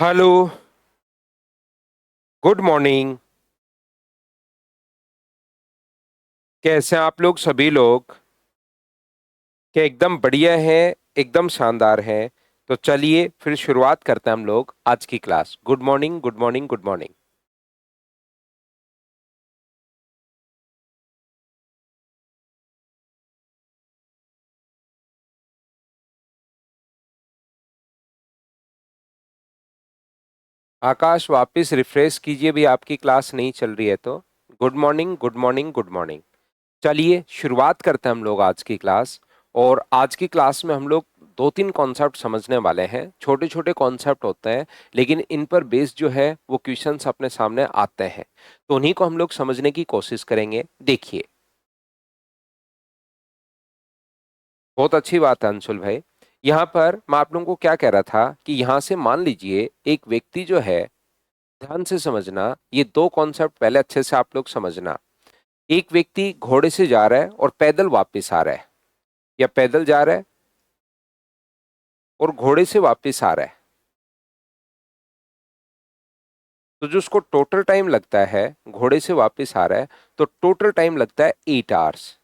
Hello. Good morning. कैसे हैं आप लोग सभी लोग? क्या एकदम बढ़िया है? एकदम शानदार है। तो चलिए फिर शुरुआत करते हैं हम लोग आज की class. Good morning, good morning, good morning. Akash वापस रिफ्रेश कीजिए भी, आपकी क्लास नहीं चल रही है तो। Good morning, good morning, good morning. चलिए शुरुआत करते हैं हम लोग आज की क्लास। और आज की क्लास में हम लोग दो तीन कॉन्सेप्ट समझने वाले हैं। छोटे छोटे कॉन्सेप्ट होते हैं, लेकिन इन पर बेस जो है वो क्वेश्चंस अपने सामने आते हैं। तो उन्हीं को हम लोग समझने की कोशिश करेंगे। देखिए, बहुत अच्छी बात है अंशुल भाई। यहाँ पर मैं आप लोगों को क्या कह रहा था कि यहाँ से मान लीजिए एक व्यक्ति जो है, ध्यान से समझना, ये दो कॉन्सेप्ट पहले अच्छे से आप लोग समझना। एक व्यक्ति घोड़े से जा रहा है और पैदल वापस आ रहा है, या पैदल जा रहा है और घोड़े से वापस आ रहा है। तो जो उसको टोटल टाइम लगता है, घोड़े से वापस आ रहा है, तो टोटल टाइम लगता है 8 आवर्स।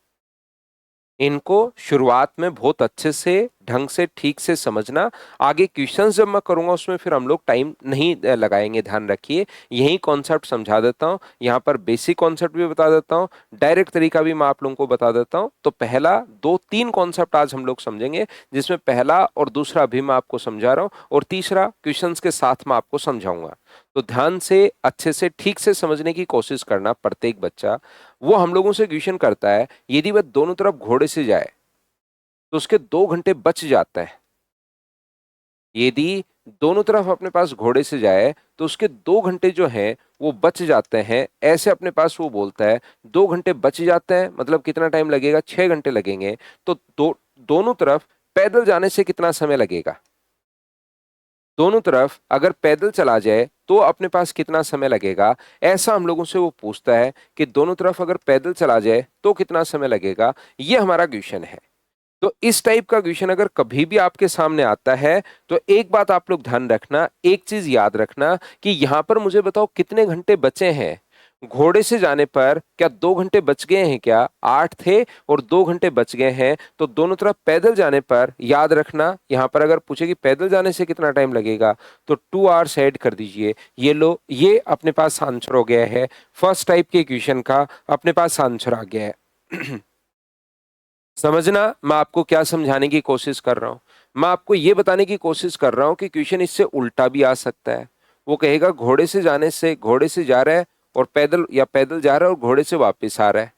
इनको शुरुआत में बहुत अच्छे से, ढंग से, ठीक से समझना। आगे क्वेश्चंस जब मैं करूंगा उसमें फिर हम लोग टाइम नहीं लगाएंगे, ध्यान रखिए। यही कॉन्सेप्ट समझा देता हूं, यहाँ पर बेसिक कॉन्सेप्ट भी बता देता हूं, डायरेक्ट तरीका भी मैं आप लोगों को बता देता हूं। तो पहला दो तीन कॉन्सेप्ट आज हम लोग समझेंगे, जिसमें पहला और दूसरा भी मैं आपको समझा रहा हूं, और तीसरा क्वेश्चंस के साथ मैं आपको समझाऊंगा। तो ध्यान से, अच्छे से, ठीक से समझने की कोशिश करना प्रत्येक बच्चा। वो हम लोगों से क्वेश्चन करता है, यदि वह दोनों तरफ घोड़े से जाए तो उसके 2 घंटे बच जाते हैं। यदि दोनों तरफ अपने पास घोड़े से जाए तो उसके 2 घंटे जो हैं वो बच जाते हैं, ऐसे अपने पास वो बोलता है। 2 घंटे बच जाते हैं मतलब कितना टाइम लगेगा? 6 घंटे लगेंगे। तो दोनों तरफ पैदल जाने से कितना समय लगेगा? दोनों तरफ अगर पैदल चला जाए तो अपने पास कितना समय लगेगा? ऐसा हम लोगों से वो पूछता है कि दोनों तरफ अगर पैदल चला जाए तो कितना समय लगेगा। ये हमारा क्वेश्चन है। तो इस टाइप का क्वेश्चन अगर कभी भी आपके सामने आता है, तो एक बात आप लोग ध्यान रखना, एक चीज याद रखना कि यहां पर मुझे बताओ कितने घंटे बचे हैं। घोड़े से जाने पर क्या 2 घंटे बच गए हैं? क्या 8 थे और 2 घंटे बच गए हैं। तो दोनों तरफ पैदल जाने पर याद रखना, यहां पर अगर पूछे कि पैदल जाने से कितना टाइम लगेगा, तो 2 आवर्स ऐड कर दीजिए। ये लो, ये अपने पास आंसर हो गया है। फर्स्ट टाइप के क्वेश्चन का अपने पास आंसर आ गया है। समझना मैं आपको क्या समझाने की कोशिश कर रहा हूं। मैं आपको यह बताने की कोशिश कर रहा हूं कि क्वेश्चन इससे उल्टा भी आ सकता है। वो कहेगा घोड़े से जाने से, घोड़े से जा रहा है और पैदल, या पैदल जा रहा है और घोड़े से वापस आ रहा है।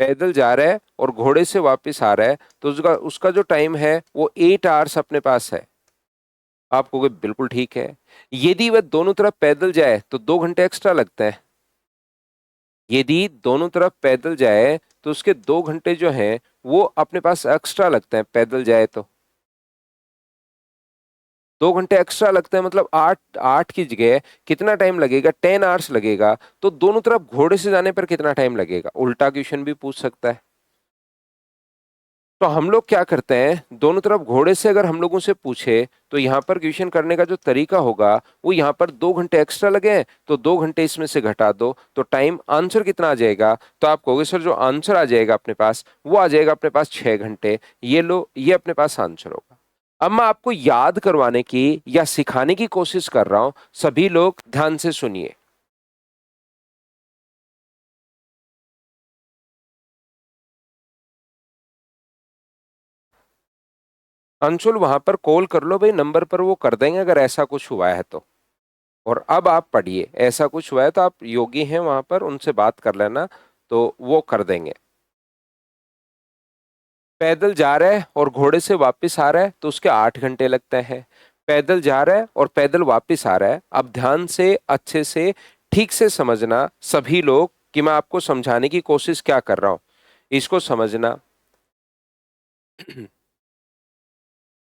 पैदल जा रहा है और घोड़े से वापस आ रहा है, तो उसका उसका जो टाइम है वो 8 आवर्स अपने पास है। आप कहोगे बिल्कुल ठीक है। यदि वह दोनों तरफ पैदल जाए तो 2 घंटे एक्स्ट्रा लगता है। यदि दोनों तरफ पैदल जाए तो उसके 2 घंटे जो हैं वो अपने पास एक्स्ट्रा लगते हैं, पैदल जाए तो 2 घंटे एक्स्ट्रा लगते हैं, मतलब आठ आठ की जगह कितना टाइम लगेगा? 10 आवर्स लगेगा। तो दोनों तरफ घोड़े से जाने पर कितना टाइम लगेगा? उल्टा क्वेश्चन भी पूछ सकता है। तो हम लोग क्या करते हैं, दोनों तरफ घोड़े से अगर हम लोगों से पूछे तो यहाँ पर क्वेश्चन करने का जो तरीका होगा, वो यहाँ पर 2 घंटे एक्स्ट्रा लगे हैं तो 2 घंटे इसमें से घटा दो, तो टाइम आंसर कितना आ जाएगा? तो आप कहोगे सर जो आंसर आ जाएगा अपने पास, वो आ जाएगा अपने पास 6 घंटे। ये लो, ये अपने पास आंसर होगा। अब मैं आपको याद करवाने की या सिखाने की कोशिश कर रहा हूं, सभी लोग ध्यान से सुनिए। अंशुल वहां पर कॉल कर लो भाई, नंबर पर वो कर देंगे अगर ऐसा कुछ हुआ है तो। और अब आप पढ़िए, ऐसा कुछ हुआ है तो आप योगी हैं वहां पर, उनसे बात कर लेना, तो वो कर देंगे। पैदल जा रहा है और घोड़े से वापस आ रहा है तो उसके 8 घंटे लगते हैं। पैदल जा रहा है और पैदल वापस आ रहा है। अब ध्यान से, अच्छे से, ठीक से समझना सभी लोग कि मैं आपको समझाने की कोशिश क्या कर रहा हूं, इसको समझना।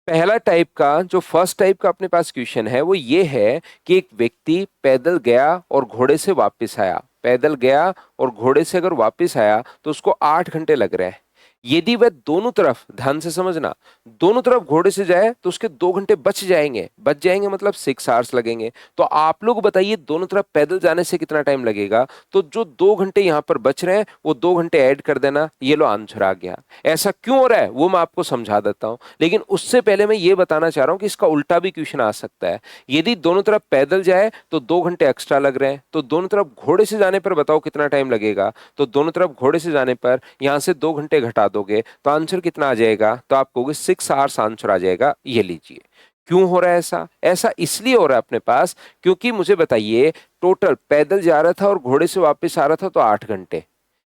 पहला टाइप का, जो फर्स्ट टाइप का अपने पास क्वेश्चन है, वो ये है कि एक व्यक्ति पैदल गया और घोड़े से वापस आया। पैदल गया और घोड़े से अगर वापस आया तो उसको 8 घंटे लग रहे हैं। यदि वह दोनों तरफ, ध्यान से समझना, दोनों तरफ घोड़े से जाए तो उसके 2 घंटे बच जाएंगे मतलब 6 आवर्स लगेंगे। तो आप लोग बताइए दोनों तरफ पैदल जाने से कितना टाइम लगेगा। तो जो 2 घंटे यहां पर बच रहे हैं वो 2 घंटे ऐड कर देना, ये लो आंसर आ गया। ऐसा क्यों हो रहा है वो मैं आपको समझा देता हूं, लेकिन उससे पहले मैं ये बताना चाह रहा हूं कि इसका उल्टा भी क्वेश्चन आ सकता है। यदि दोनों तरफ पैदल जाए तो 2 घंटे एक्स्ट्रा लग रहे हैं, तो दोनों तरफ घोड़े से जाने पर बताओ कितना टाइम लगेगा। तो दोनों तरफ घोड़े से जाने पर यहां से 2 घंटे घटा दोगे तो आंसर कितना आ जाएगा, तो आप कहोगे 6 आवर्स आंसर आ जाएगा। ये लीजिए। क्यों हो रहा है ऐसा? ऐसा इसलिए हो रहा है अपने पास, क्योंकि मुझे बताइए टोटल पैदल जा रहा था और घोड़े से वापस आ रहा था तो 8 घंटे।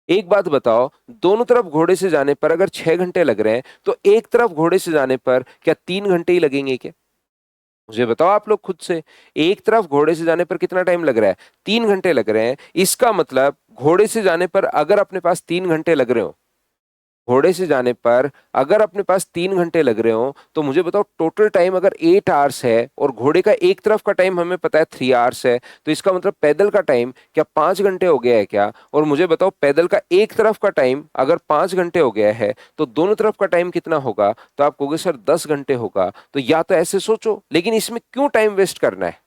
एक बात बताओ, दोनों तरफ घोड़े से जाने पर अगर 6 घंटे लग रहे हैं तो एक तरफ घोड़े से जाने पर क्या 3 घंटे ही लगेंगे क्या? मुझे बताओ आप लोग खुद से। एक तरफ घोड़े से जाने पर कितना टाइम लग रहा है? 3 घंटे लग रहे हैं। इसका मतलब घोड़े से जाने पर अगर अपने पास 3 घंटे लग रहे हो, घोड़े से जाने पर अगर अपने पास 3 घंटे लग रहे हो, तो मुझे बताओ टोटल टाइम अगर 8 आवर्स है और घोड़े का एक तरफ का टाइम हमें पता है 3 आवर्स है, तो इसका मतलब पैदल का टाइम क्या 5 घंटे हो गया है क्या? और मुझे बताओ पैदल का एक तरफ का टाइम अगर 5 घंटे हो गया है तो दोनों तरफ का टाइम कितना होगा? तो आप कहोगे सर 10 घंटे होगा। तो या तो ऐसे सोचो, लेकिन इसमें क्यों टाइम वेस्ट करना है?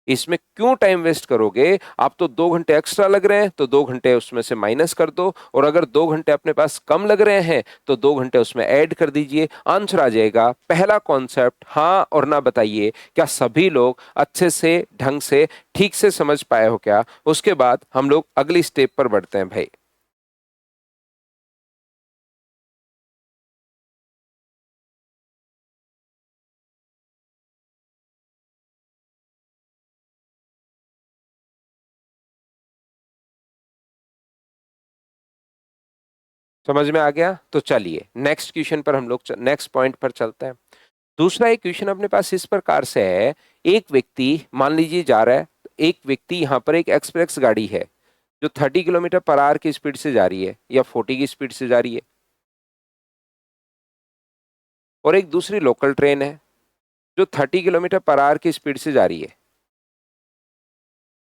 इसमें क्यों टाइम वेस्ट करोगे? आप तो 2 घंटे एक्स्ट्रा लग रहे हैं तो 2 घंटे उसमें से माइनस कर दो, और अगर 2 घंटे अपने पास कम लग रहे हैं तो 2 घंटे उसमें ऐड कर दीजिए, आंसर आ जाएगा। पहला कॉन्सेप्ट हाँ और ना बताइए, क्या सभी लोग अच्छे से ढंग से ठीक से समझ पाए हो क्या? उसके बाद हम लोग अगली स्टेप पर बढ़ते हैं भाई। समझ में आ गया? तो चलिए नेक्स्ट क्वेश्चन पर हम लोग नेक्स्ट पॉइंट पर चलते हैं। दूसरा एक क्वेश्चन अपने पास इस प्रकार से है। एक व्यक्ति मान लीजिए जा रहा है, एक व्यक्ति यहां पर एक एक्सप्रेस गाड़ी है जो 30 किलोमीटर पर आवर की स्पीड से जा रही है या 40 की स्पीड से जा रही है, और एक दूसरी लोकल ट्रेन है जो 30 किलोमीटर पर आवर की स्पीड से जा रही है।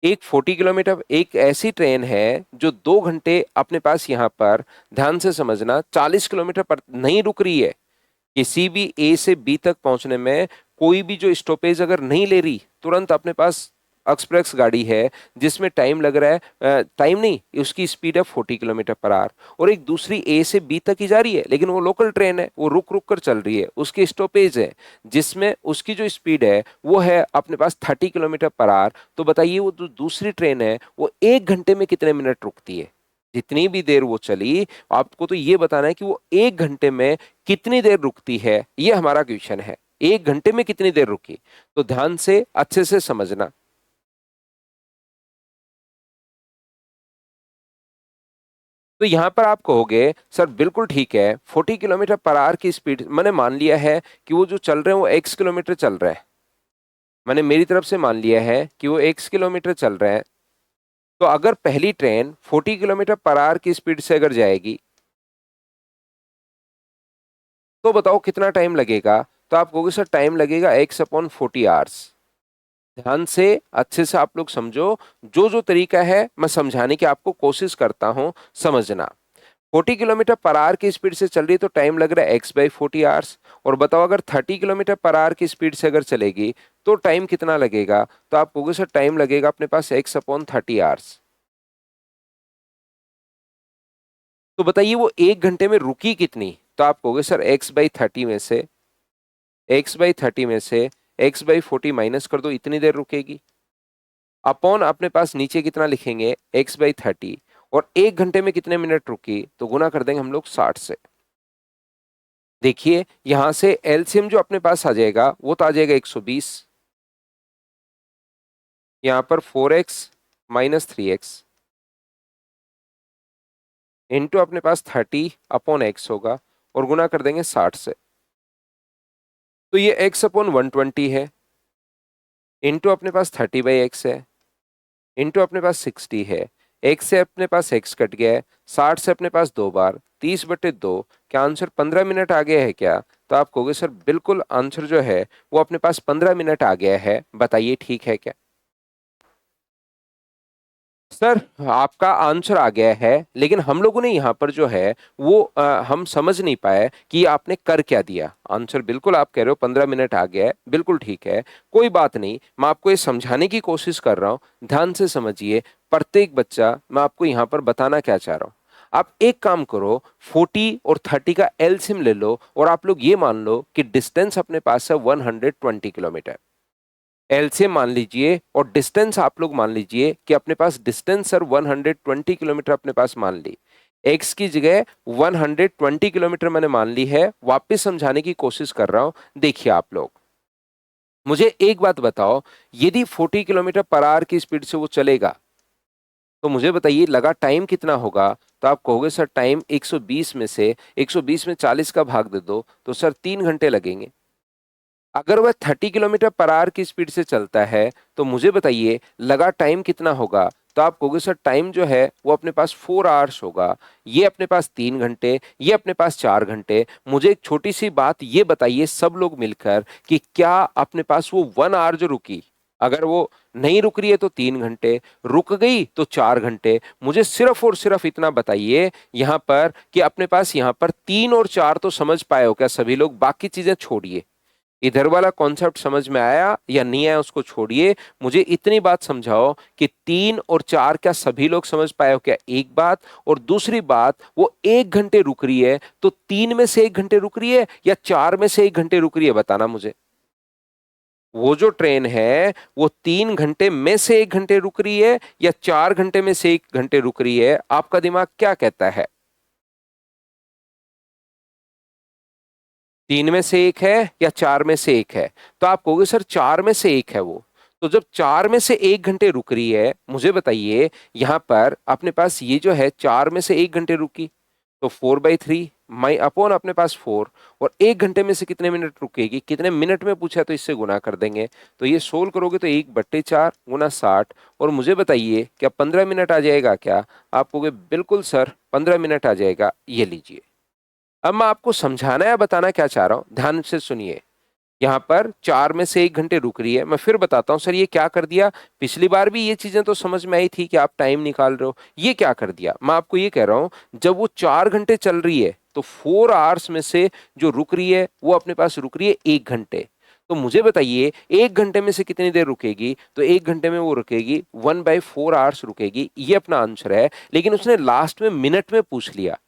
एक 40 किलोमीटर, एक ऐसी ट्रेन है जो 2 घंटे अपने पास यहां पर, ध्यान से समझना, 40 किलोमीटर पर नहीं रुक रही है। किसी भी ए से बी तक पहुंचने में कोई भी जो स्टॉपेज अगर नहीं ले रही, तुरंत अपने पास एक्सप्रेस गाड़ी है जिसमें टाइम लग रहा है, टाइम नहीं, उसकी स्पीड है 40 किलोमीटर पर आवर, और एक दूसरी ए से बी तक ही जा रही है, लेकिन वो लोकल ट्रेन है, वो रुक रुक कर चल रही है, उसकी स्टॉपेज है जिसमें उसकी जो स्पीड है वो है अपने पास 30 किलोमीटर पर आवर। तो बताइए वो जो दूसरी ट्रेन है वो 1 घंटे में कितने मिनट रुकती है? जितनी भी देर वो चली, आपको तो ये बताना है कि वो 1 घंटे में कितनी देर रुकती है, ये हमारा क्वेश्चन है। 1 घंटे में कितनी देर रुकी? तो ध्यान से अच्छे से समझना। तो यहां पर आप कहोगे सर बिल्कुल ठीक है, 40 किलोमीटर पर आवर की स्पीड मैंने मान लिया है कि वो जो चल रहे हैं वो एक्स किलोमीटर चल रहे हैं। मैंने मेरी तरफ से मान लिया है कि वो एक्स किलोमीटर चल रहे हैं। तो अगर पहली ट्रेन 40 किलोमीटर पर आवर की स्पीड से अगर जाएगी तो बताओ कितना टाइम लगेगा? तो आप कहोगे सर टाइम लगेगा x/40 आवर्स। ध्यान से अच्छे से आप लोग समझो, जो जो तरीका है मैं समझाने की आपको कोशिश करता हूं, समझना। 40 किलोमीटर पर आवर की स्पीड से चल रही है तो टाइम लग रहा है x/40 आवर्स। और बताओ अगर 30 किलोमीटर पर आवर की स्पीड से अगर चलेगी तो टाइम कितना लगेगा? तो आप कहोगे सर टाइम लगेगा अपने पास x/30 आवर्स। तो बताइए वो 1 घंटे में रुकी कितनी? तो आप कहोगे सर x/30 में से x/40 माइनस कर दो, इतनी देर रुकेगी। अपॉन अपने पास नीचे कितना लिखेंगे, x/30, और 1 घंटे में कितने मिनट रुकी, तो गुना कर देंगे हम लोग 60 से। देखिए यहां से एलसीएम जो अपने पास आ जाएगा वो तो आ जाएगा 120, यहां पर 4x माइनस 3x इंटू अपने पास 30/x होगा, और गुना कर देंगे 60 से। तो ये x/120 है, इंटू अपने पास 30/x है, इंटू अपने पास 60 है। x से अपने पास x कट गया है, 60 से अपने पास 2 बार, 30/2। क्या आंसर 15 मिनट आ गया है क्या? तो आप कहोगे सर बिल्कुल आंसर जो है वो अपने पास 15 मिनट आ गया है, बताइए ठीक है क्या? सर आपका आंसर आ गया है, लेकिन हम लोगों ने यहाँ पर जो है वो हम समझ नहीं पाए कि आपने कर क्या दिया। आंसर बिल्कुल आप कह रहे हो 15 मिनट आ गया है, बिल्कुल ठीक है, कोई बात नहीं। मैं आपको ये समझाने की कोशिश कर रहा हूँ, ध्यान से समझिए। प्रत्येक बच्चा, मैं आपको यहाँ पर बताना क्या चाह रहा हूँ। आप एक काम करो, 40 और 30 का एलसीएम ले लो और आप लोग ये मान लो कि डिस्टेंस अपने पास है 120 किलोमीटर। एलसीएम मान लीजिए और डिस्टेंस आप लोग मान लीजिए कि अपने पास डिस्टेंस सर 120 किलोमीटर अपने पास मान ली। एक्स की जगह 120 किलोमीटर मैंने मान ली है, वापस समझाने की कोशिश कर रहा हूं। देखिए आप लोग, मुझे एक बात बताओ, यदि 40 किलोमीटर पर आवर की स्पीड से वो चलेगा तो मुझे बताइए लगा टाइम कितना होगा। तो आप कहोगे सर टाइम 120 में से 120 में 40 का भाग दे दो तो सर 3 घंटे लगेंगे। अगर वह 30 किलोमीटर पर आवर की स्पीड से चलता है तो मुझे बताइए लगा टाइम कितना होगा। तो आप कहोगे सर टाइम जो है वो अपने पास 4 आवर्स होगा, ये अपने पास 3 घंटे, ये अपने पास 4 घंटे। मुझे एक छोटी सी बात ये बताइए सब लोग मिलकर कि क्या अपने पास वो 1 आवर जो रुकी, अगर वो नहीं रुक रही है तो 3 घंटे, रुक गई तो 4 घंटे। मुझे सिर्फ और सिर्फ इतना बताइए यहां पर कि अपने पास यहां पर 3 और 4 तो समझ पाए हो क्या सभी लोग? बाकी चीजें छोड़िए, इधर वाला कॉन्सेप्ट समझ में आया या नहीं आया उसको छोड़िए। मुझे इतनी बात समझाओ कि 3 और 4 क्या सभी लोग समझ पाए हो क्या? एक बात। और दूसरी बात, वो 1 घंटे रुक रही है तो 3 में से 1 घंटे रुक रही है या 4 में से 1 घंटे रुक रही है, बताना मुझे। वो जो ट्रेन है वो 3 घंटे में से 1 घंटे रुक रही है या 4 घंटे में से 1 घंटे रुक रही है? आपका दिमाग क्या कहता है? 3 में से 1 है या 4 में से 1 है? तो आप कहोगे सर 4 में से 1 है वो। तो जब 4 में से 1 घंटे रुक रही है, मुझे बताइए यहां पर अपने पास ये जो है 4 में से 1 घंटे रुकी तो 4/3 माई अपॉन अपने पास 4। और 1 घंटे में से कितने मिनट रुकेगी, कितने मिनट में पूछा तो इससे गुना कर देंगे। तो ये सोल्व करोगे तो 1/4 गुना 60। और मुझे बताइए क्या 15 मिनट आ जाएगा क्या? आप कहोगे बिल्कुल सर 15 मिनट आ जाएगा, ये लीजिए। अब मैं आपको समझाना या बताना क्या चाह रहा हूं, ध्यान से सुनिए। यहां पर 4 में से 1 घंटे रुक रही है, मैं फिर बताता हूं सर ये क्या कर दिया। पिछली बार भी ये चीजें तो समझ में आई थी कि आप टाइम निकाल रहे हो, ये क्या कर दिया। मैं आपको ये कह रहा हूं, जब वो 4 घंटे चल रही है तो 4 आवर्स में से जो रुक रही है वो अपने पास रुक रही है 1 घंटे। तो मुझे बताइए 1 घंटे में से कितनी देर रुकेगी? तो 1 घंटे में वो रुकेगी 1/4 आवर्स रुकेगी, ये अपना आंसर है। लेकिन उसने लास्ट में मिनट में पूछ लिया,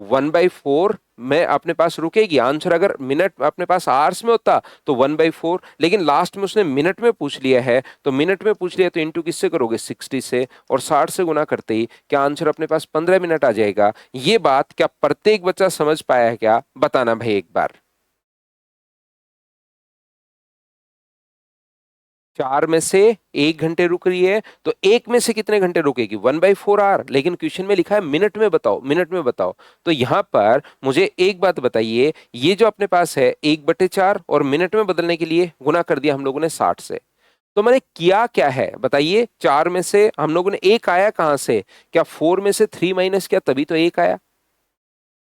1/4 में अपने पास रुकेगी। आंसर अगर मिनट अपने पास आवर्स में होता तो 1/4, लेकिन लास्ट में उसने मिनट में पूछ लिया है। तो मिनट में पूछ लिया तो इंटू किससे करोगे? 60 से, और 60 से गुना करते ही क्या आंसर अपने पास 15 मिनट आ जाएगा। ये बात क्या प्रत्येक बच्चा समझ पाया है क्या? बताना भाई एक बार। 4 में से 1 घंटे रुक रही है तो 1 में से कितने घंटे रुकेगी? 1/4 आवर। लेकिन क्वेश्चन में लिखा है मिनट में बताओ, मिनट में बताओ। तो यहां पर मुझे एक बात बताइए, ये जो अपने पास है 1/4 और मिनट में बदलने के लिए गुना कर दिया हम लोगों ने 60 से। तो मैंने किया क्या है बताइए? 4 में से हम लोगों ने 1 आया कहां से? क्या 4 में से 3 माइनस किया तभी तो 1 आया?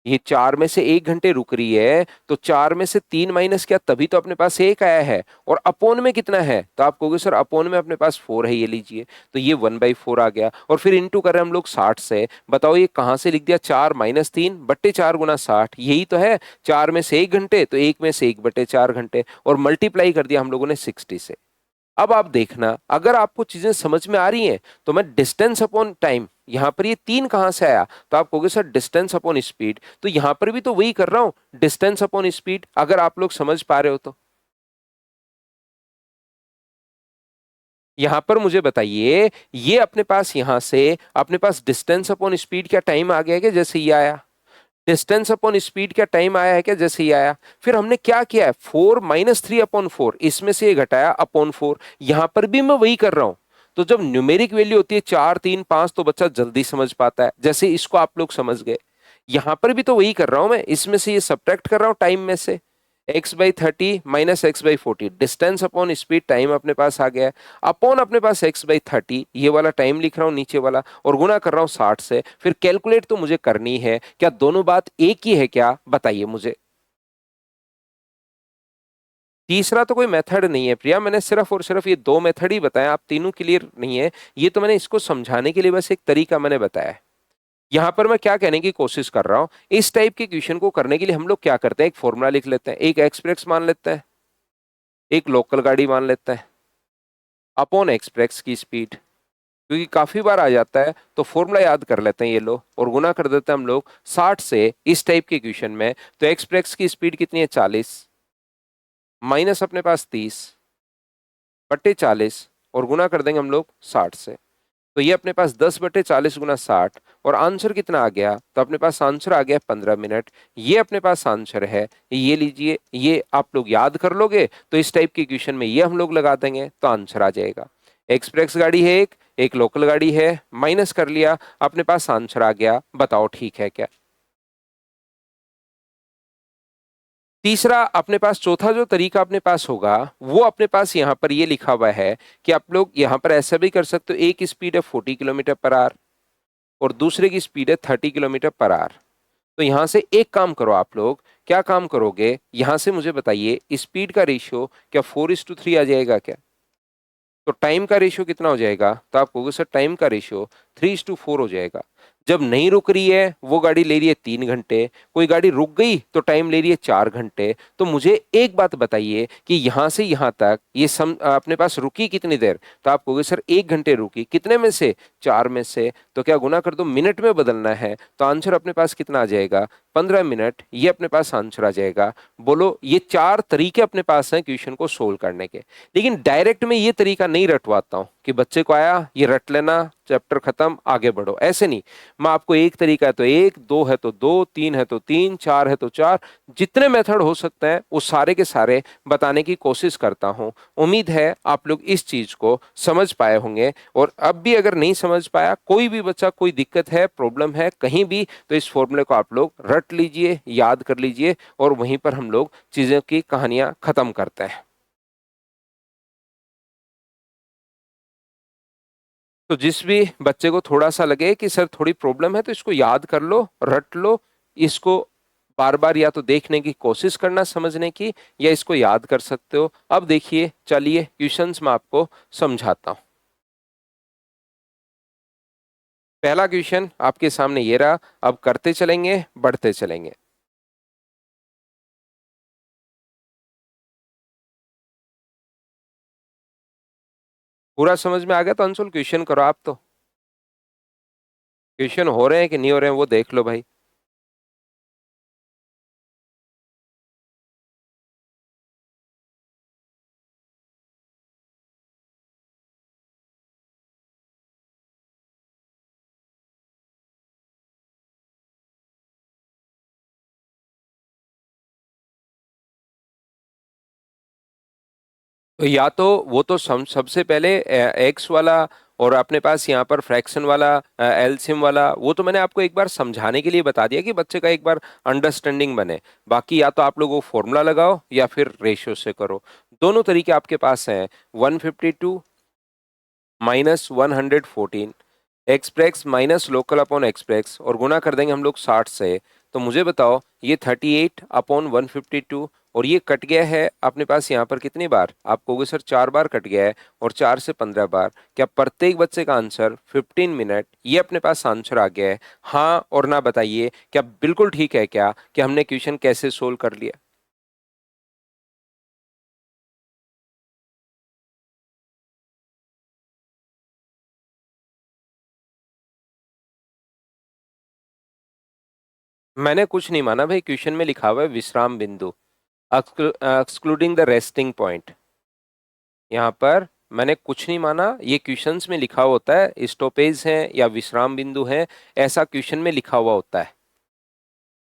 ये 4 में से 1 घंटे रुक रही है तो 4 में से 3 माइनस किया तभी तो अपने पास 1 आया है। और अपोन में कितना है? तो आप कहोगे सर अपोन में अपने पास 4 है, ये लीजिए। तो ये 1/4 आ गया। और फिर इंटू कर रहे हैं हम लोग 60 से। बताओ ये कहां से लिख दिया? 4 - 3/4 गुना 60, यही तो है। 4 में से 1 घंटे तो 1 में से 1/4 घंटे, और मल्टीप्लाई कर दिया हम लोगों ने 60 से। अब आप देखना, अगर आपको चीजें समझ में आ रही हैं तो मैं डिस्टेंस अपॉन टाइम, यहां पर ये 3 कहां से आया? तो आप कहोगे सर डिस्टेंस अपॉन स्पीड, तो यहां पर भी तो वही कर रहा हूं, डिस्टेंस अपॉन स्पीड, अगर आप लोग समझ पा रहे हो तो। यहां पर मुझे बताइए, ये अपने पास यहां से अपने पास डिस्टेंस अपॉन स्पीड क्या टाइम आ गया क्या जैसे ये आया? डिस्टेंस अपॉन स्पीड क्या टाइम आया है क्या जैसे ही आया? फिर हमने क्या किया है? 4 - 3/4, इसमें से ये घटाया अपॉन 4। यहां पर भी मैं वही कर रहा हूं। तो जब न्यूमेरिक वैल्यू होती है 4 3 5 तो बच्चा जल्दी समझ पाता है, जैसे इसको आप लोग समझ गए। यहां पर भी तो वही कर रहा हूं मैं, इसमें से ये सब्ट्रैक्ट कर रहा हूं टाइम में से। x/30 - x/40, distance upon speed time अपने पास आ गया है। अपॉन अपने पास x/30, ये वाला टाइम लिख रहा हूं नीचे वाला, और गुना कर रहा हूं 60 से। फिर कैलकुलेट तो मुझे करनी है, क्या दोनों बात एक ही है क्या? बताइए मुझे। तीसरा तो कोई मेथड नहीं है प्रिया, मैंने सिर्फ और सिर्फ ये दो मेथड ही बताया, आप तीनों क्लियर नहीं है। ये तो मैंने इसको समझाने के लिए बस एक तरीका मैंने बताया है। यहां पर मैं क्या कहने की कोशिश कर रहा हूं, इस टाइप के क्वेश्चन को करने के लिए हम लोग क्या करते हैं, एक फॉर्मूला लिख लेते हैं, एक एक्सप्रेस मान लेते हैं, एक लोकल गाड़ी मान लेते हैं, अपॉन एक्सप्रेस की स्पीड, क्योंकि काफी बार आ जाता है तो फॉर्मूला याद कर लेते हैं ये लो, और गुना कर देते हैं हम लोग 60 से इस टाइप के क्वेश्चन में। तो एक्सप्रेस की स्पीड कितनी है 40, माइनस अपने पास 30 बट्टे 40, और गुना कर देंगे हम लोग 60 से। तो ये अपने पास 10/40 गुना 60, और आंसर कितना आ गया, तो अपने पास आंसर आ गया 15 मिनट। ये अपने पास आंसर है, ये लीजिए, ये आप लोग याद कर लोगे तो इस टाइप की क्वेश्चन में ये हम लोग लगा देंगे तो आंसर आ जाएगा। एक्सप्रेस गाड़ी है, एक लोकल गाड़ी है, माइनस कर लिया, अपने पास आंसर आ गया, बताओ ठीक है क्या। तीसरा अपने पास, चौथा जो तरीका अपने पास होगा वो अपने पास यहाँ पर ये लिखा हुआ है कि आप लोग यहाँ पर ऐसा भी कर सकते हो, एक स्पीड है 40 किलोमीटर पर आवर और दूसरे की स्पीड है 30 किलोमीटर पर आवर। तो यहां से एक काम करो आप लोग, क्या काम करोगे, यहां से मुझे बताइए स्पीड का रेशियो क्या 4:3 आ जाएगा क्या, तो टाइम का रेशियो कितना हो जाएगा, तो आप कहोगे सर टाइम का रेशियो 3:4 हो जाएगा। जब नहीं रुक रही है वो गाड़ी ले रही है 3 घंटे, कोई गाड़ी रुक गई तो टाइम ले रही है 4 घंटे। तो मुझे एक बात बताइए कि यहां से यहां तक ये अपने पास रुकी कितनी देर, तो आप कहोगे सर 1 घंटे रुकी, कितने में से, 4 में से। तो क्या गुना कर दो, मिनट में बदलना है, तो आंसर अपने पास कितना आ जाएगा, 15 मिनट, ये अपने पास आंसर आ जाएगा। बोलो, ये चार तरीके अपने पास हैं क्वेश्चन को सोल्व करने के। लेकिन डायरेक्ट में ये तरीका नहीं रटवाता हूं कि बच्चे को आया ये रट लेना, चैप्टर खत्म आगे बढ़ो, ऐसे नहीं। मैं आपको एक तरीका है तो एक, दो है तो दो, तीन है तो तीन, चार है तो चार, जितने मेथड हो सकते हैं वो सारे के सारे बताने की कोशिश करता हूं। उम्मीद है आप लोग इस चीज को समझ पाए होंगे। और अब भी अगर नहीं समझ पाया कोई भी बच्चा, कोई दिक्कत है, प्रॉब्लम है कहीं भी, तो इस फॉर्मूले को आप लोग रट लीजिए, याद कर लीजिए, और वहीं पर हम लोग चीजों की कहानियां खत्म करते हैं। तो जिस भी बच्चे को थोड़ा सा लगे कि सर थोड़ी प्रॉब्लम है तो इसको याद कर लो, रट लो, इसको बार बार या तो देखने की कोशिश करना समझने की, या इसको याद कर सकते हो। अब देखिए, चलिए क्वेश्चंस में आपको समझाता हूं। पहला क्वेश्चन आपके सामने ये रहा, अब करते चलेंगे, बढ़ते चलेंगे। पूरा समझ में आ गया तो अंशुल क्वेश्चन करो आप तो। क्वेश्चन हो रहे हैं कि नहीं हो रहे हैं वो देख लो भाई। तो या तो वो तो सबसे पहले एक्स वाला, और अपने पास यहाँ पर फ्रैक्शन वाला, एलसीएम वाला, वो तो मैंने आपको एक बार समझाने के लिए बता दिया कि बच्चे का एक बार अंडरस्टैंडिंग बने। बाकी या तो आप लोग वो फॉर्मूला लगाओ या फिर रेशियो से करो, दोनों तरीके आपके पास हैं। 152 minus 114, express minus local upon express, और गुना कर देंगे हम लोग 60 से। तो मुझे बताओ, ये 38/152, और ये कट गया है अपने पास यहाँ पर कितनी बार, आप कहोगे सर 4 बार कट गया है, और 4 से 15 बार, क्या प्रत्येक बच्चे का आंसर 15 मिनट, ये अपने पास आंसर आ गया है। हाँ और ना बताइए, क्या बिल्कुल ठीक है क्या कि हमने क्वेश्चन कैसे सोल्व कर लिया। मैंने कुछ नहीं माना भाई, क्वेश्चन में लिखा हुआ है विश्राम बिंदु, एक्सक्लूडिंग द रेस्टिंग पॉइंट। यहाँ पर मैंने कुछ नहीं माना, ये क्वेश्चंस में लिखा हुआ होता है, स्टॉपेज है या विश्राम बिंदु है, ऐसा क्वेश्चन में लिखा हुआ होता है।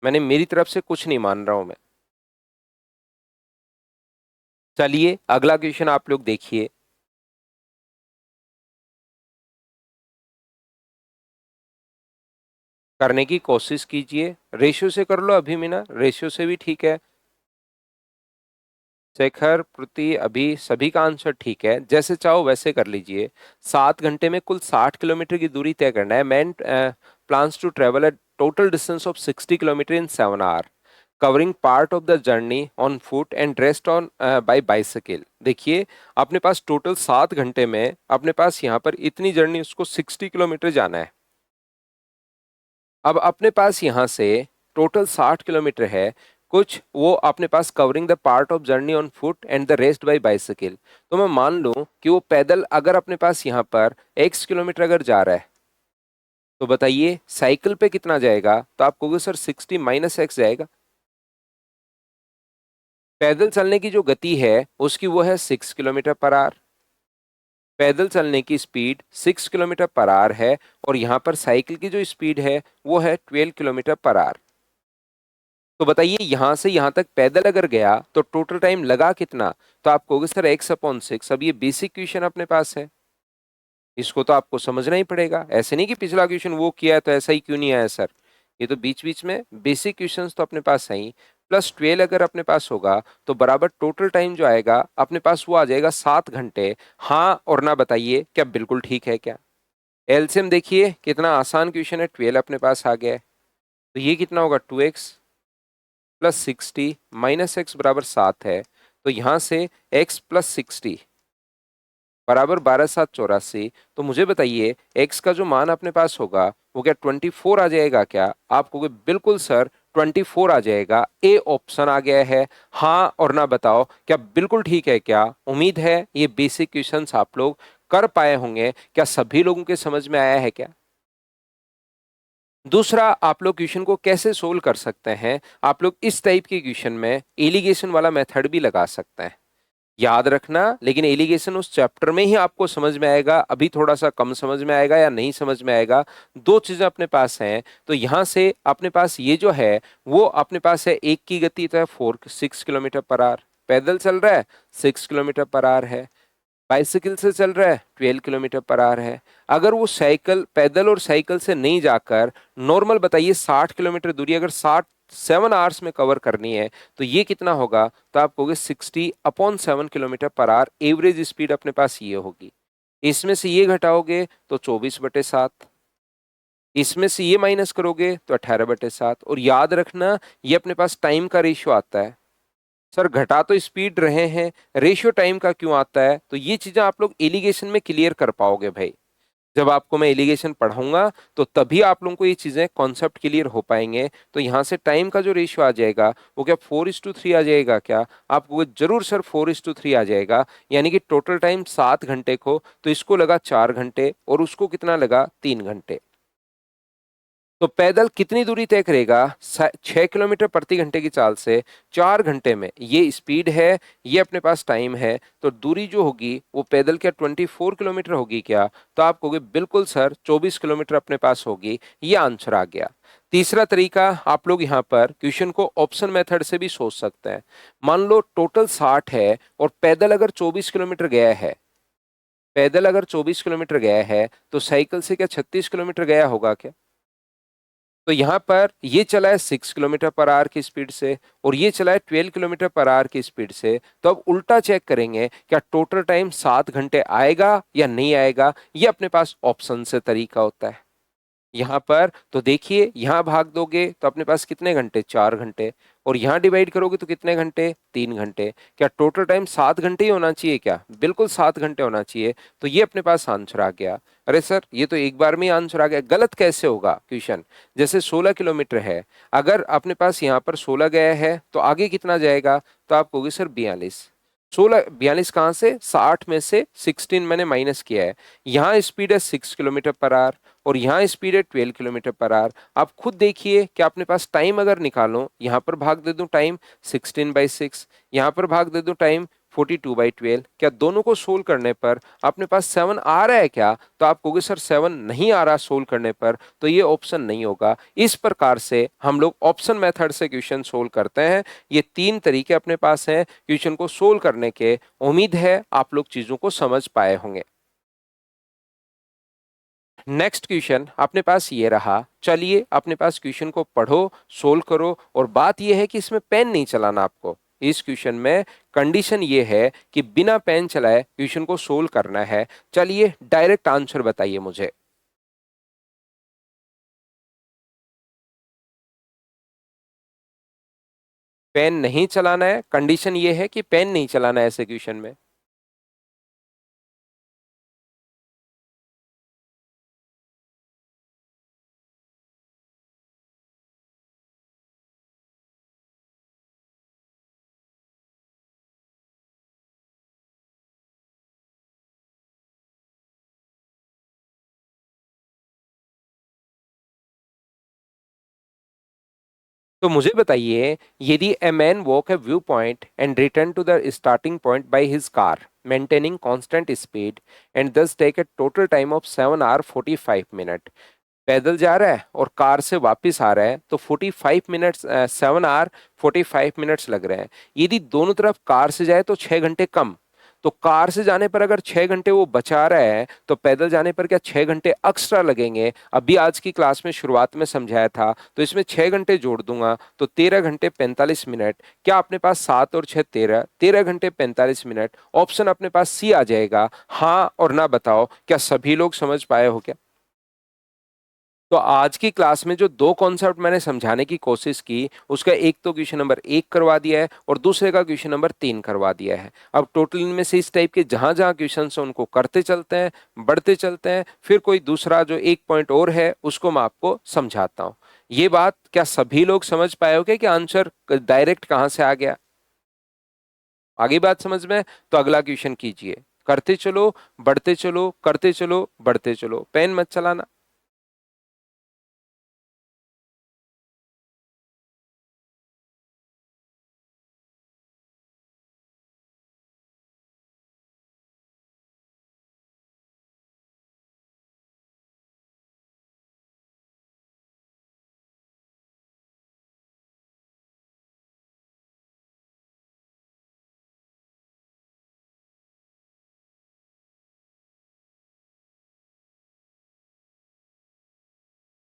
मैंने मेरी तरफ से कुछ नहीं मान रहा हूं मैं। चलिए अगला क्वेश्चन आप लोग देखिए। करने की कोशिश कीजिए, रेशियो से कर लो अभी मीना, रेशियो से भी ठीक है। शेखर, प्रति, अभी सभी का आंसर ठीक है, जैसे चाहो वैसे कर लीजिए। 7 घंटे में कुल 60 किलोमीटर की दूरी तय करना है। Man plans to travel a total distance of 60 kilometre in 7 hour. Covering part of the journey on foot and rest on by bicycle. देखिए अपने पास टोटल 7 घंटे में अपने पास यहाँ पर इतनी जर्नी उसको 60 किलोमीटर जाना है। अब अपने पास यहाँ से टोटल 60 किलोमीटर है, कुछ वो अपने पास covering the part of journey on foot and the rest by bicycle. तो मैं मान लूं कि वो पैदल अगर अपने पास यहाँ पर x किलोमीटर अगर जा रहा है, तो बताइए साइकिल पे कितना जाएगा? तो आप कहोगे सर 60 माइनस एक्स जाएगा। पैदल चलने की जो गति है उसकी वो है 6 किलोमीटर पर आवर। पैदल चलने की स्पीड 6 किलोमीटर पर आवर है और यहाँ पर साइकिल की जो स्पीड है वो है 12 किलोमीटर पर आवर। तो बताइए यहां से यहां तक पैदल अगर गया तो टोटल टाइम लगा कितना? तो आप कहोगे सर x/6। अब ये बेसिक क्वेश्चन अपने पास है, इसको तो आपको समझना ही पड़ेगा। ऐसे नहीं कि पिछला क्वेश्चन वो किया है तो ऐसा ही क्यों नहीं आया सर। ये तो बीच बीच में बेसिक क्वेश्चंस तो अपने पास है ही। +12 अगर अपने पास होगा तो बराबर टोटल टाइम जो आएगा अपने पास वो आ जाएगा 7 घंटे। हाँ और ना बताइए क्या बिल्कुल ठीक है क्या? एलसीएम देखिए कितना आसान क्वेश्चन है, 12 अपने पास आ गया है। तो ये कितना होगा 2x प्लस 60 माइनस एक्स बराबर 7 है। तो यहां से x प्लस 60 बराबर 12×7 = 84। तो मुझे बताइए x का जो मान अपने पास होगा वो क्या 24 आ जाएगा क्या? आप कहोगे बिल्कुल सर 24 आ जाएगा। ए ऑप्शन आ गया है। हाँ और ना बताओ क्या बिल्कुल ठीक है क्या? उम्मीद है ये बेसिक क्वेश्चंस आप लोग कर पाए होंगे। क्या सभी लोगों के समझ में आया है क्या? दूसरा, आप लोग क्वेश्चन को कैसे सोल्व कर सकते हैं? आप लोग इस टाइप के क्वेश्चन में एलिगेशन वाला मेथड भी लगा सकते हैं। याद रखना लेकिन एलिगेशन उस चैप्टर में ही आपको समझ में आएगा, अभी थोड़ा सा कम समझ में आएगा या नहीं समझ में आएगा। दो चीजें अपने पास हैं। तो यहां से अपने पास ये जो है वो अपने पास है, एक की गति तो है 6 किलोमीटर पर आवर, पैदल चल रहा है 6 किलोमीटर पर आवर है, बाइसिकल से चल रहा है 12 किलोमीटर पर आवर है। अगर वो साइकिल पैदल और साइकिल से नहीं जाकर नॉर्मल बताइए 60 किलोमीटर दूरी अगर 7 आवर्स में कवर करनी है तो ये कितना होगा? तो आप कहोगे 60/7 kilometre per hour average speed अपने पास ये होगी। इसमें से ये घटाओगे तो 24/7, इसमें से ये माइनस करोगे तो 18/7। और याद रखना ये अपने पास टाइम का रेशियो आता है। सर घटा तो स्पीड रहे हैं, रेशियो टाइम का क्यों आता है? तो ये चीजें आप लोग एलिगेशन में क्लियर कर पाओगे भाई। जब आपको मैं एलिगेशन पढ़ाऊंगा तो तभी आप लोगों को ये चीजें कॉन्सेप्ट क्लियर हो पाएंगे। तो यहां से टाइम का जो रेशियो आ जाएगा वो क्या 4:3 आ जाएगा क्या? आपको जरूर सर 4:3 आ जाएगा। यानी कि टोटल टाइम 7 घंटे को तो इसको लगा 4 घंटे और उसको कितना लगा 3 घंटे। तो पैदल कितनी दूरी तय करेगा? 6 किलोमीटर प्रति घंटे की चाल से 4 घंटे में। ये स्पीड है, ये अपने पास टाइम है। तो दूरी जो होगी वो पैदल क्या 24 किलोमीटर होगी क्या? तो आप कहोगे बिल्कुल सर 24 किलोमीटर अपने पास होगी। ये आंसर आ गया। तीसरा तरीका, आप लोग यहाँ पर क्वेश्चन को ऑप्शन मेथड से भी सोच सकते हैं। मान लो टोटल 60 है और पैदल अगर 24 किलोमीटर गया है, पैदल अगर 24 किलोमीटर गया है तो साइकिल से क्या 36 किलोमीटर गया होगा क्या? तो यहां पर ये चला है 6 किलोमीटर पर आवर की स्पीड से और ये चला है 12 किलोमीटर पर आवर की स्पीड से। तो अब उल्टा चेक करेंगे क्या टोटल टाइम 7 घंटे आएगा या नहीं आएगा। ये अपने पास ऑप्शन से तरीका होता है। यहां पर तो देखिए यहां भाग दोगे तो अपने पास कितने घंटे 4 घंटे और यहां डिवाइड करोगे तो कितने घंटे 3 घंटे। क्या टोटल टाइम 7 घंटे ही होना चाहिए क्या? बिल्कुल 7 घंटे होना चाहिए। तो ये अपने पास आंसर आ गया। अरे सर ये तो एक बार में ही आंसर आ गया, गलत कैसे होगा क्वेश्चन? जैसे 16 किलोमीटर है, अगर अपने पास यहाँ पर 16 गया है तो आगे कितना जाएगा? तो आप कहोगे सर 42। 42 कहाँ से? 60 में से 16 मैंने माइनस किया है। यहाँ स्पीड है 6 किलोमीटर पर आवर और यहाँ स्पीड है 12 किलोमीटर पर आवर। आप खुद देखिए कि अपने पास टाइम अगर निकालो, यहाँ पर भाग दे दूं टाइम 16/6, यहाँ पर भाग दे दूं टाइम 42/12, क्या दोनों को सोल्व करने पर अपने पास 7 आ रहा है क्या? तो आप कहोगे सर 7 नहीं आ रहा सोल्व करने पर, तो ये ऑप्शन नहीं होगा। इस प्रकार से हम लोग ऑप्शन मेथड से क्वेश्चन सोल्व करते हैं। ये 3 तरीके अपने पास हैं क्वेश्चन को सोल्व करने के। उम्मीद है आप लोग चीजों को समझ पाए होंगे। नेक्स्ट क्वेश्चन अपने पास ये रहा। चलिए अपने पास क्वेश्चन को पढ़ो, सोल्व करो। और बात ये है कि इसमें पेन नहीं चलाना आपको। इस क्वेश्चन में कंडीशन ये है कि बिना पेन चलाए क्वेश्चन को सोल्व करना है। चलिए डायरेक्ट आंसर बताइए मुझे। पेन नहीं चलाना है, कंडीशन ये है कि पेन नहीं चलाना है ऐसे क्वेश्चन में। तो मुझे बताइए, यदि a man walk a view point and return to the starting point by his car maintaining constant speed and thus take a total time of 7 hours 45 minutes, पैदल जा रहा है और कार से वापस आ रहा है तो 45 मिनट्स, 7 hour 45 minutes लग रहे हैं। यदि दोनों तरफ कार से जाए तो 6 घंटे कम। तो कार से जाने पर अगर 6 घंटे वो बचा रहा है तो पैदल जाने पर क्या 6 घंटे एक्स्ट्रा लगेंगे? अभी आज की क्लास में शुरुआत में समझाया था, तो इसमें 6 घंटे जोड़ दूंगा तो 13 घंटे 45 मिनट। क्या अपने पास 7 और 6 13, 13 घंटे 45 मिनट। ऑप्शन अपने पास सी आ जाएगा। हाँ और ना बताओ, क्या सभी लोग समझ पाए हो क्या? तो आज की क्लास में जो दो कॉन्सेप्ट मैंने समझाने की कोशिश की, उसका एक तो क्वेश्चन नंबर 1 करवा दिया है और दूसरे का क्वेश्चन नंबर 3 करवा दिया है। अब टोटल इनमें से इस टाइप के जहां जहां क्वेश्चन है उनको करते चलते हैं, बढ़ते चलते हैं, फिर कोई दूसरा जो एक पॉइंट और है उसको मैं आपको समझाता हूँ। ये बात क्या सभी लोग समझ पाए हो कि आंसर डायरेक्ट कहां से आ गया? आगे बात समझ में? तो अगला क्वेश्चन कीजिए। करते चलो, बढ़ते चलो, करते चलो, बढ़ते चलो, पेन मत चलाना।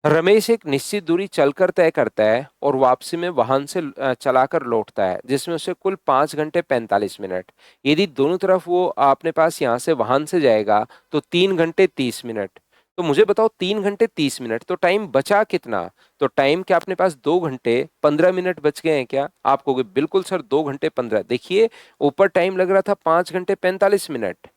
रमेश एक निश्चित दूरी चलकर तय करता है और वापसी में वाहन से चलाकर लौटता है, जिसमें उसे कुल 5 घंटे 45 मिनट। यदि दोनों तरफ वो अपने पास यहाँ से वाहन से जाएगा तो 3 घंटे 30 मिनट। तो मुझे बताओ, 3 घंटे 30 मिनट तो टाइम बचा कितना? तो टाइम क्या अपने पास 2 घंटे 15 मिनट बच गए हैं क्या? आप कहोगे बिल्कुल सर, 2 घंटे 15। देखिए, ऊपर टाइम लग रहा था 5 घंटे 45 मिनट।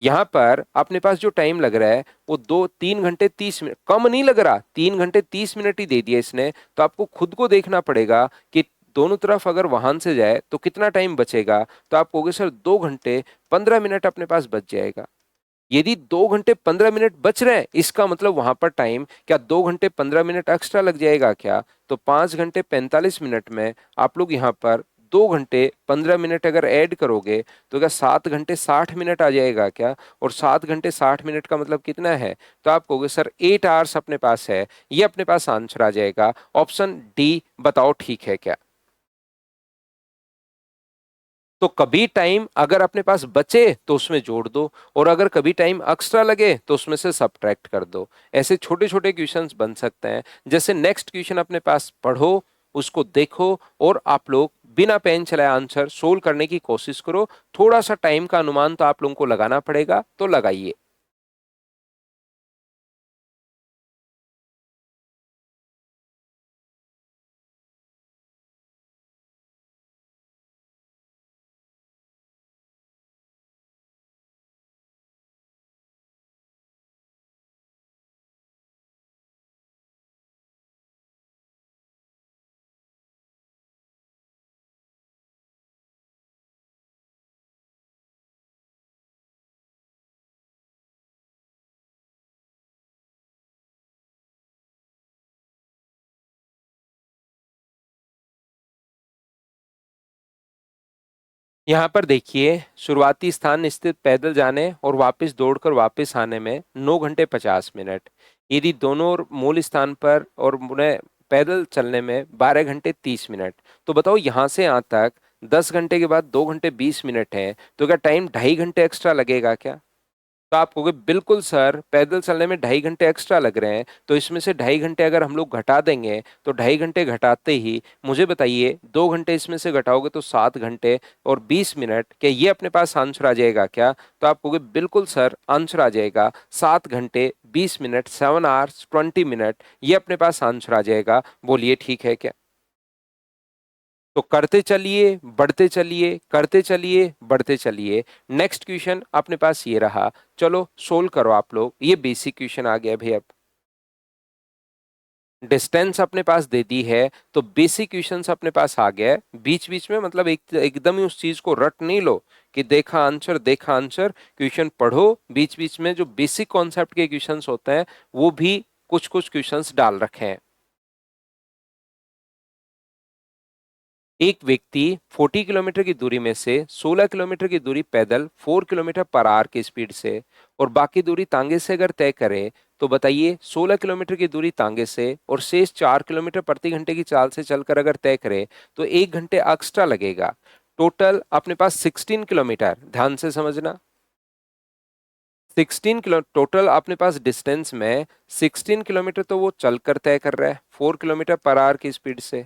यहां पर अपने पास जो टाइम लग रहा है वो 3 घंटे 30 मिनट, कम नहीं लग रहा, 3 घंटे 30 मिनट ही दे दिया इसने। तो आपको खुद को देखना पड़ेगा कि दोनों तरफ अगर वाहन से जाए तो कितना टाइम बचेगा। तो आप कहोगे सर 2 घंटे 15 मिनट अपने पास बच जाएगा। यदि 2 घंटे 15 मिनट बच रहे हैं, इसका मतलब वहां पर टाइम क्या 2 घंटे 15 मिनट एक्स्ट्रा लग जाएगा क्या? तो 5 घंटे 45 मिनट में आप लोग यहाँ पर 2 घंटे 15 मिनट अगर ऐड करोगे तो क्या 7 घंटे 60 मिनट आ जाएगा क्या? और 7 घंटे 60 मिनट का मतलब कितना है? तो आप कहोगे सर 8 आवर्स अपने पास है। ये अपने पास आंसर आ जाएगा। ऑप्शन डी बताओ ठीक है क्या? तो कभी टाइम अगर अपने पास बचे तो उसमें जोड़ दो, और अगर कभी टाइम एक्स्ट्रा लगे तो उसमें से सब्ट्रैक्ट कर दो। ऐसे छोटे छोटे क्वेश्चंस बन सकते हैं। जैसे नेक्स्ट क्वेश्चन अपने पास पढ़ो, उसको देखो, और आप लोग बिना पेन चलाए आंसर सोल्व करने की कोशिश करो। थोड़ा सा टाइम का अनुमान तो आप लोगों को लगाना पड़ेगा, तो लगाइए। यहाँ पर देखिए, शुरुआती स्थान स्थित पैदल जाने और वापस दौड़कर वापस आने में 9 घंटे 50 मिनट। यदि दोनों और मूल स्थान पर और उन्हें पैदल चलने में 12 घंटे 30 मिनट। तो बताओ, यहाँ से यहाँ तक 10 घंटे के बाद 2 घंटे 20 मिनट है, तो क्या टाइम 2.5 घंटे एक्स्ट्रा लगेगा क्या? तो आप कहोगे बिल्कुल सर, पैदल चलने में 2.5 घंटे एक्स्ट्रा लग रहे हैं, तो इसमें से 2.5 घंटे अगर हम लोग घटा देंगे तो 2.5 घंटे घटाते ही मुझे बताइए 2 घंटे इसमें से घटाओगे तो 7 घंटे और 20 मिनट। क्या ये अपने पास आंसर आ जाएगा क्या? तो आप कहोगे बिल्कुल सर, आंसर आ जाएगा 7 घंटे 20 मिनट, 7 hours 20 minutes। ये अपने पास आंसर आ जाएगा। बोलिए ठीक है क्या? तो करते चलिए, बढ़ते चलिए, करते चलिए, बढ़ते चलिए। नेक्स्ट क्वेश्चन अपने पास ये रहा, चलो सोल्व करो आप लोग। ये बेसिक क्वेश्चन आ गया भाई। अब डिस्टेंस अपने पास दे दी है तो बेसिक क्वेश्चंस अपने पास आ गया है। बीच बीच में मतलब एकदम ही उस चीज को रट नहीं लो कि देखा आंसर देखा आंसर। क्वेश्चन पढ़ो, बीच बीच में जो बेसिक कॉन्सेप्ट के क्वेश्चंस होते हैं वो भी कुछ कुछ क्वेश्चंस डाल रखे हैं। एक व्यक्ति 40 किलोमीटर की दूरी में से 16 किलोमीटर की दूरी पैदल 4 किलोमीटर पर आवर की स्पीड से और बाकी दूरी तांगे से अगर तय करे तो बताइए 16 किलोमीटर की दूरी तांगे से और शेष 4 किलोमीटर प्रति घंटे की चाल से चलकर अगर तय करे तो 1 घंटे एक्स्ट्रा लगेगा। टोटल अपने पास 16 किलोमीटर, ध्यान से समझना। 16 किलो टोटल अपने पास डिस्टेंस में 16 किलोमीटर तो वो चलकर तय कर रहा है 4 किलोमीटर पर आवर की स्पीड से,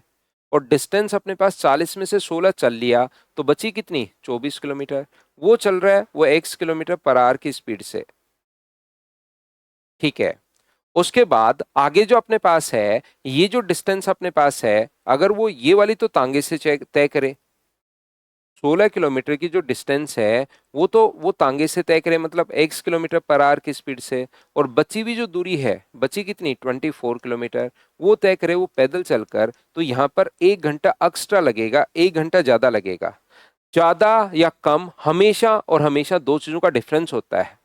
और डिस्टेंस अपने पास 40 में से 16 चल लिया तो बची कितनी 24 किलोमीटर। वो चल रहा है वो x किलोमीटर पर आवर की स्पीड से। ठीक है। उसके बाद आगे जो अपने पास है, ये जो डिस्टेंस अपने पास है अगर वो ये वाली तो तांगे से तय करे, 16 किलोमीटर की जो डिस्टेंस है वो तो वो तांगे से तय करे मतलब x किलोमीटर पर आवर की स्पीड से, और बची हुई जो दूरी है बची कितनी 24 किलोमीटर, वो तय करे वो पैदल चलकर, तो यहाँ पर 1 घंटा एक्स्ट्रा लगेगा, 1 घंटा ज्यादा लगेगा। ज्यादा या कम हमेशा और हमेशा दो चीजों का डिफरेंस होता है।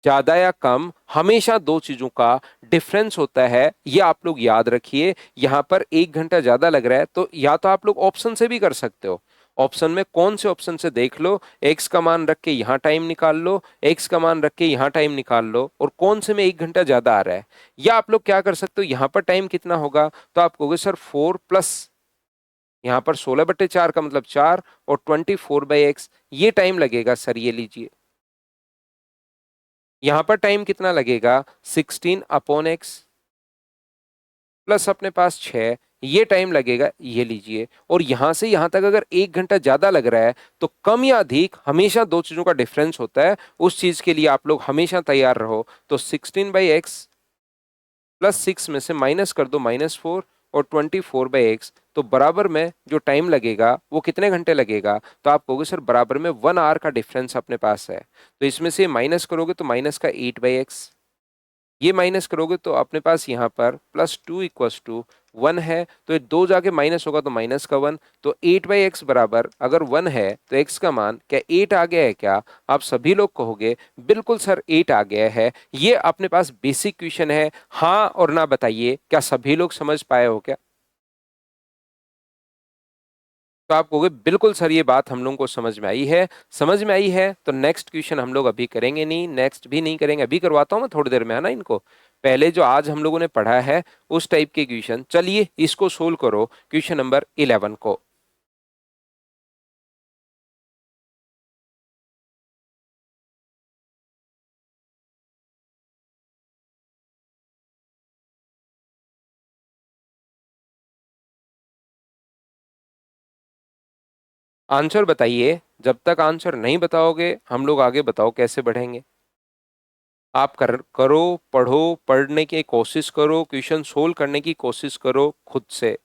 ज्यादा या कम हमेशा दो चीजों का डिफरेंस होता है, ये आप लोग याद रखिए। यहां पर 1 घंटा ज्यादा लग रहा है तो या तो आप लोग ऑप्शन से भी कर सकते हो, ऑप्शन में कौन से ऑप्शन से देख लो, एक्स का मान रख के यहां टाइम निकाल लो, एक्स का मान रख के यहां टाइम निकाल लो, और कौन से में 1 घंटा ज्यादा आ रहा है। या आप लोग क्या कर सकते हो, यहां पर टाइम कितना होगा तो आप कहोगे सर 4 प्लस यहां पर 16/4 का मतलब 4 और 24/x ये टाइम लगेगा सर, ये लीजिए। यहां पर टाइम कितना लगेगा 16/x प्लस अपने पास 6, ये टाइम लगेगा, ये लीजिए। और यहां से यहां तक अगर 1 घंटा ज्यादा लग रहा है तो कम या अधिक हमेशा दो चीजों का डिफरेंस होता है, उस चीज के लिए आप लोग हमेशा तैयार रहो। तो 16/x प्लस 6 में से माइनस कर दो -4 और 24/x, तो बराबर में जो टाइम लगेगा वो कितने घंटे लगेगा, तो आप कहोगे सर बराबर में 1 आवर का डिफरेंस अपने पास है। तो इसमें से माइनस करोगे तो माइनस का 8/x, ये माइनस करोगे तो अपने पास यहाँ पर +2 = 1 है, तो ये दो जाके माइनस होगा तो माइनस का 1, तो 8/x बराबर अगर 1 है तो x का मान क्या 8 आ गया है क्या, आप सभी लोग कहोगे बिल्कुल सर 8 आ गया है। ये अपने पास बेसिक क्वेश्चन है, हाँ और ना बताइए, क्या सभी लोग समझ पाए हो क्या। तो आप कहोगे बिल्कुल सर ये बात हम लोगों को समझ में आई है। समझ में आई है तो नेक्स्ट क्वेश्चन हम लोग अभी करेंगे नहीं, नेक्स्ट भी नहीं करेंगे, अभी करवाता हूँ मैं थोड़ी देर में, है ना इनको। पहले जो आज हम लोगों ने पढ़ा है उस टाइप के क्वेश्चन, चलिए इसको सोल्व करो, क्वेश्चन नंबर 11 को। आंसर बताइए, जब तक आंसर नहीं बताओगे हम लोग आगे बताओ कैसे बढ़ेंगे। आप करो, पढ़ो, पढ़ने की कोशिश करो, क्वेश्चन सोल्व करने की कोशिश करो खुद से।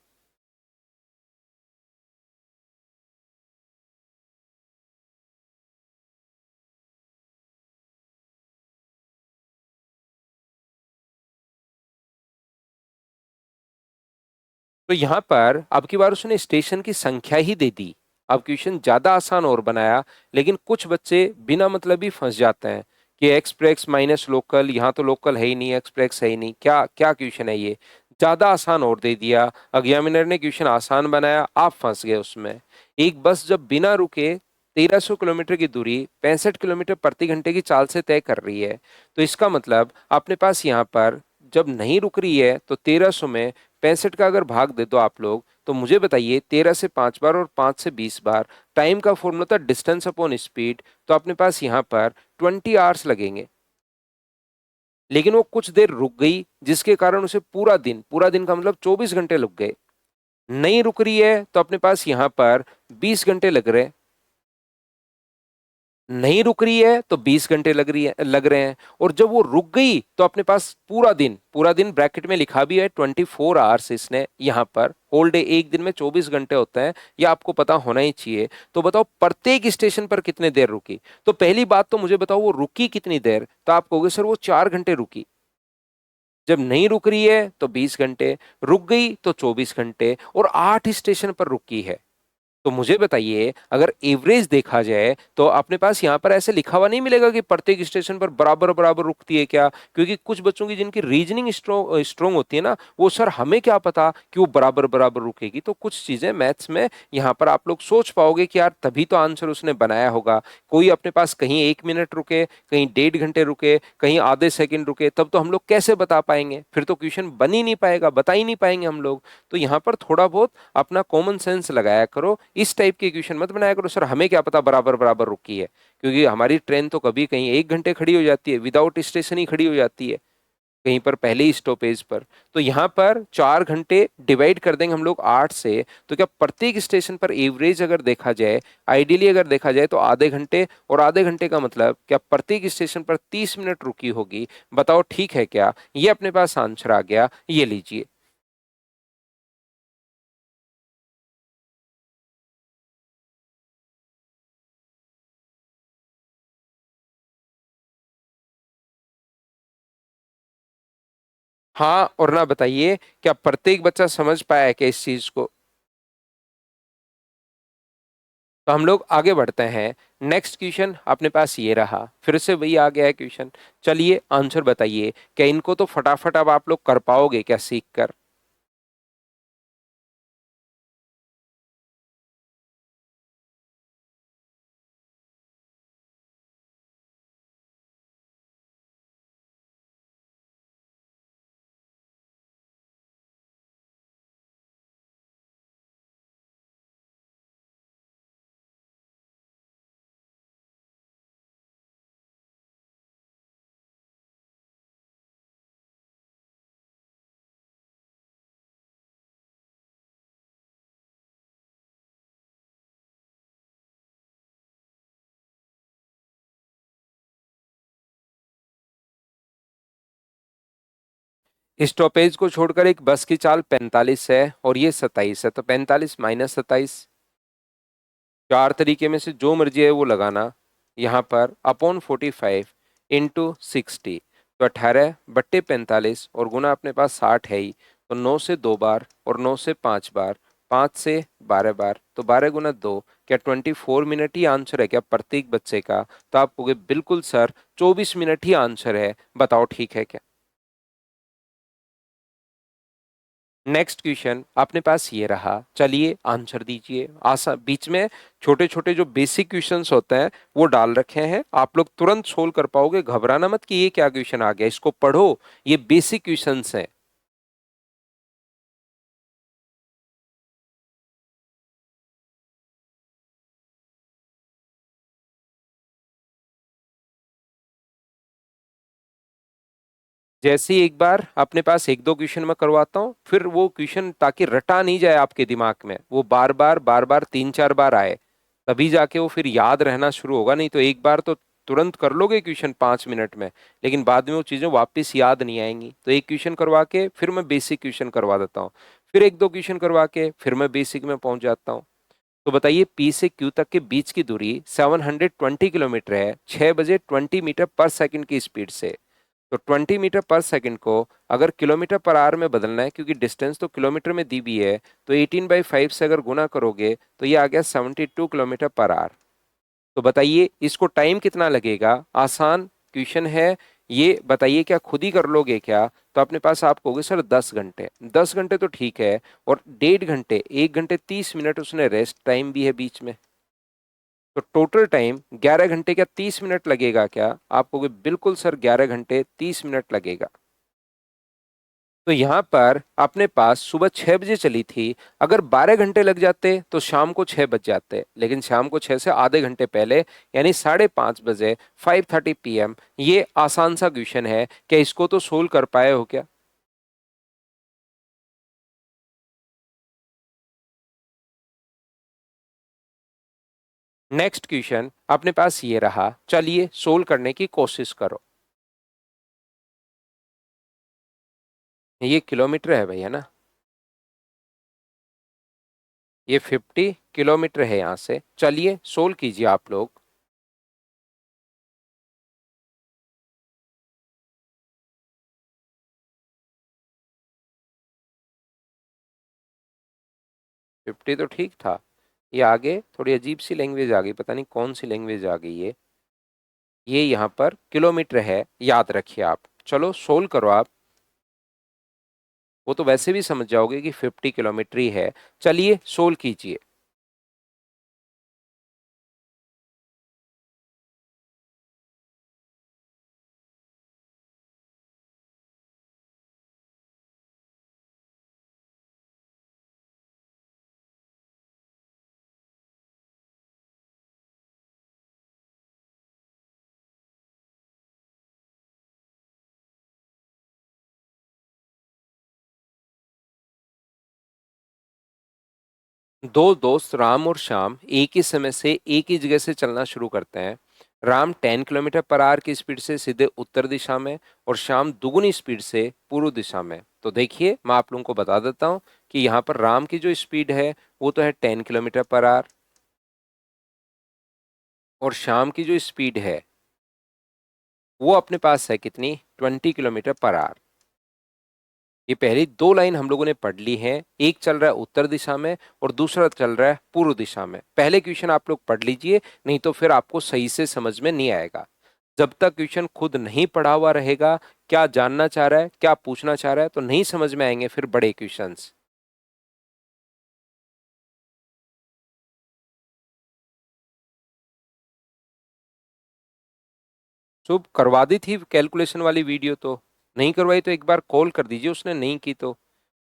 तो यहां पर अब की बार उसने स्टेशन की संख्या ही दे दी। अब क्वेश्चन ज्यादा आसान और बनाया, लेकिन कुछ बच्चे बिना मतलब ही फंस जाते हैं कि एक्सप्रेस माइनस लोकल, यहाँ तो लोकल है ही नहीं, एक्सप्रेस है ही नहीं, क्या क्या क्वेश्चन है ये। ज्यादा आसान और दे दिया, एग्जामिनर ने क्वेश्चन आसान बनाया, आप फंस गए उसमें। एक बस जब बिना रुके 1300 किलोमीटर की दूरी 65 किलोमीटर प्रति घंटे की चाल से तय कर रही है, तो इसका मतलब अपने पास यहाँ पर जब नहीं रुक रही है तो 1300 में 65 का अगर भाग दे दो आप लोग, तो मुझे बताइए 13 से 5 बार और 5 से 20 बार, टाइम का फॉर्मूला था डिस्टेंस अपॉन स्पीड, तो अपने पास यहाँ पर 20 आवर्स लगेंगे। लेकिन वो कुछ देर रुक गई जिसके कारण उसे पूरा दिन का मतलब 24 घंटे लग गए। नहीं रुक रही है तो अपने पास यहाँ पर 20 घंटे लग रहे। नहीं रुक रही है तो 20 घंटे लग रहे हैं। और जब वो रुक गई तो अपने पास पूरा दिन ब्रैकेट में लिखा भी है 24 आवर्स, इसने यहाँ पर होल डे, एक दिन में 24 घंटे होते हैं, ये आपको पता होना ही चाहिए। तो बताओ प्रत्येक स्टेशन पर कितने देर रुकी। तो पहली बात तो मुझे बताओ वो रुकी कितनी देर, तो आप कहोगे सर वो 4 घंटे रुकी। जब नहीं रुक रही है तो 20 घंटे, रुक गई तो 24 घंटे, और 8 स्टेशन पर रुकी है। तो मुझे बताइए, अगर एवरेज देखा जाए तो अपने पास यहां पर ऐसे लिखा हुआ नहीं मिलेगा कि प्रत्येक स्टेशन पर बराबर बराबर रुकती है क्या, क्योंकि कुछ बच्चों की जिनकी रीजनिंग स्ट्रोंग होती है ना, वो सर हमें क्या पता कि वो बराबर बराबर रुकेगी। तो कुछ चीजें मैथ्स में यहां पर आप लोग सोच पाओगे कि यार तभी तो आंसर उसने बनाया होगा। कोई अपने पास कहीं 1 मिनट रुके, कहीं 1.5 घंटे रुके, कहीं आधे सेकंड रुके, तब तो हम लोग कैसे बता पाएंगे, फिर तो क्वेश्चन बन ही नहीं पाएगा, बता ही नहीं पाएंगे हम लोग। तो यहाँ पर थोड़ा बहुत अपना कॉमन सेंस लगाया करो, इस टाइप के क्वेश्चन मत बनाया करो सर हमें क्या पता बराबर बराबर रुकी है, क्योंकि हमारी ट्रेन तो कभी कहीं 1 घंटे खड़ी हो जाती है, विदाउट स्टेशन ही खड़ी हो जाती है, कहीं पर पहले ही स्टॉपेज पर। तो यहाँ पर 4 घंटे डिवाइड कर देंगे हम लोग 8 से, तो क्या प्रत्येक स्टेशन पर एवरेज अगर देखा जाए, आइडियली अगर देखा जाए तो आधे घंटे, और आधे घंटे का मतलब क्या प्रत्येक स्टेशन पर 30 मिनट रुकी होगी। बताओ ठीक है क्या, ये अपने पास आंसर आ गया, ये लीजिए। हाँ और ना बताइए, क्या प्रत्येक बच्चा समझ पाया है क्या इस चीज को। तो हम लोग आगे बढ़ते हैं। नेक्स्ट क्वेश्चन अपने पास ये रहा, फिर से वही आ गया है क्वेश्चन। चलिए आंसर बताइए, क्या इनको तो फटाफट अब आप लोग कर पाओगे क्या सीख कर। स्टॉपेज को छोड़कर एक बस की चाल 45 है और ये 27 है, तो 45 माइनस 27, चार तरीके में से जो मर्जी है वो लगाना। यहाँ पर अपॉन 45 इंटू 60, तो 18/45, और गुना अपने पास 60 है ही, तो 9 से 2 बार और 9 से 5 बार, 5 से 12 बार, तो 12 गुना 2, क्या 24 मिनट ही आंसर है क्या प्रत्येक बच्चे का। तो आप कहोगे बिल्कुल सर 24 मिनट ही आंसर है, बताओ ठीक है क्या। नेक्स्ट क्वेश्चन अपने पास ये रहा, चलिए आंसर दीजिए। आसान, बीच में छोटे छोटे जो बेसिक क्वेश्चंस होते हैं वो डाल रखे हैं, आप लोग तुरंत सोल्व कर पाओगे, घबराना मत कि ये क्या क्वेश्चन आ गया, इसको पढ़ो, ये बेसिक क्वेश्चंस हैं। जैसे ही एक बार अपने पास एक दो क्वेश्चन में करवाता हूँ, फिर वो क्वेश्चन ताकि रटा नहीं जाए आपके दिमाग में, वो बार बार 3-4 बार आए, तभी जाके वो फिर याद रहना शुरू होगा। नहीं तो एक बार तो तुरंत कर लोगे क्वेश्चन 5 मिनट में, लेकिन बाद में वो चीजें वापस याद नहीं आएंगी। तो एक क्वेश्चन करवा के फिर मैं बेसिक क्वेश्चन करवा देता हूँ, फिर एक दो क्वेश्चन करवा के फिर मैं बेसिक में पहुंच जाता हूँ। तो बताइए, पी से क्यू तक के बीच की दूरी 720 किलोमीटर है 6 बजे 20 मीटर पर सेकंड की स्पीड से। तो 20 मीटर पर सेकंड को अगर किलोमीटर पर आवर में बदलना है, क्योंकि डिस्टेंस तो किलोमीटर में दी हुई है, तो 18/5 से अगर गुना करोगे तो ये आ गया 72 किलोमीटर पर आवर। तो बताइए इसको टाइम कितना लगेगा, आसान क्वेश्चन है। ये बताइए क्या खुद ही कर लोगे क्या। तो अपने पास आप कहोगे सर 10 घंटे, 10 घंटे तो ठीक है, और 1.5 घंटे, 1 घंटे 30 मिनट उसने रेस्ट टाइम भी है बीच में, तो टोटल टाइम 11 घंटे क्या 30 मिनट लगेगा क्या। आप कहोगे बिल्कुल सर 11 घंटे 30 मिनट लगेगा। तो यहाँ पर अपने पास सुबह 6 बजे चली थी, अगर 12 घंटे लग जाते तो शाम को 6 बज जाते, लेकिन शाम को 6 से आधे घंटे पहले, यानी 5:30 बजे, 5:30 PM। ये आसान सा क्वेश्चन है, क्या इसको तो सोल्व कर पाए हो क्या। नेक्स्ट क्वेश्चन अपने पास ये रहा, चलिए सोल्व करने की कोशिश करो। ये किलोमीटर है भैया ना, ये 50 किलोमीटर है यहां से। चलिए सोल्व कीजिए आप लोग। फिफ्टी तो ठीक था, ये आगे थोड़ी अजीब सी लैंग्वेज आ गई, पता नहीं कौन सी लैंग्वेज आ गई है। ये यहाँ पर किलोमीटर है, याद रखिए आप। चलो सोल्व करो आप, वो तो वैसे भी समझ जाओगे कि 50 किलोमीटर ही है। चलिए सोल्व कीजिए। दो दोस्त राम और श्याम एक ही समय से एक ही जगह से चलना शुरू करते हैं। राम 10 किलोमीटर पर आवर की स्पीड से सीधे उत्तर दिशा में और श्याम दुगुनी स्पीड से पूर्व दिशा में। तो देखिए मैं आप लोगों को बता देता हूं कि यहाँ पर राम की जो स्पीड है वो तो है 10 किलोमीटर पर आवर, और श्याम की जो स्पीड है वो अपने पास है कितनी, 20 किलोमीटर पर आवर। ये पहली दो लाइन हम लोगों ने पढ़ ली हैं, एक चल रहा है उत्तर दिशा में और दूसरा चल रहा है पूर्व दिशा में। पहले क्वेश्चन आप लोग पढ़ लीजिए, नहीं तो फिर आपको सही से समझ में नहीं आएगा। जब तक क्वेश्चन खुद नहीं पढ़ा हुआ रहेगा, क्या जानना चाह रहा है, क्या पूछना चाह रहा है, तो नहीं समझ में आएंगे फिर बड़े क्वेश्चंस। शुभ करवा दी थी कैलकुलेशन वाली वीडियो, तो नहीं करवाई तो एक बार कॉल कर दीजिए, उसने नहीं की तो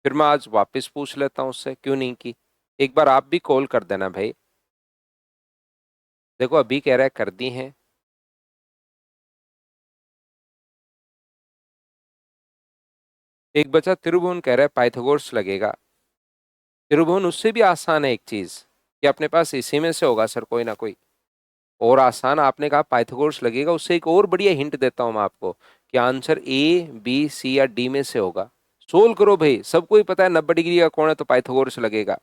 फिर मैं आज वापस पूछ लेता हूँ उससे क्यों नहीं की। एक बार आप भी कॉल कर देना भाई। देखो अभी कह रहा है कर दी हैं। एक बच्चा त्रिभुवन कह रहा है पाइथागोरस लगेगा। त्रिभुवन उससे भी आसान है एक चीज, कि अपने पास इसी में से होगा सर कोई ना कोई। और आसान आपने कहा पाइथागोरस लगेगा, उससे एक और बढ़िया हिंट देता हूं मैं आपको कि आंसर ए बी सी या डी में से होगा। सोल्व करो भाई, सबको ही पता है 90 डिग्री का कोण है तो पाइथागोरस लगेगा।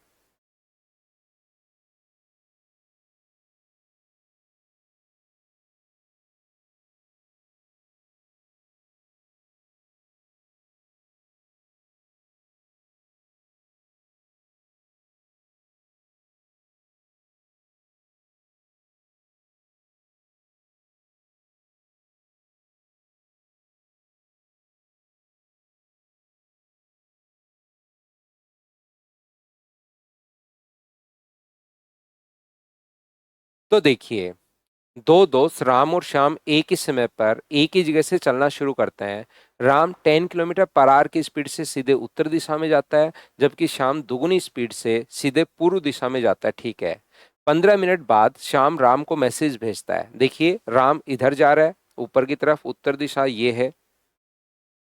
तो देखिए, दो दोस्त राम और श्याम एक ही समय पर एक ही जगह से चलना शुरू करते हैं। राम 10 किलोमीटर पर आवर की स्पीड से सीधे उत्तर दिशा में जाता है, जबकि श्याम दुगुनी स्पीड से सीधे पूर्व दिशा में जाता है, ठीक है। 15 मिनट बाद श्याम राम को मैसेज भेजता है। देखिए राम इधर जा रहा है ऊपर की तरफ, उत्तर दिशा ये है,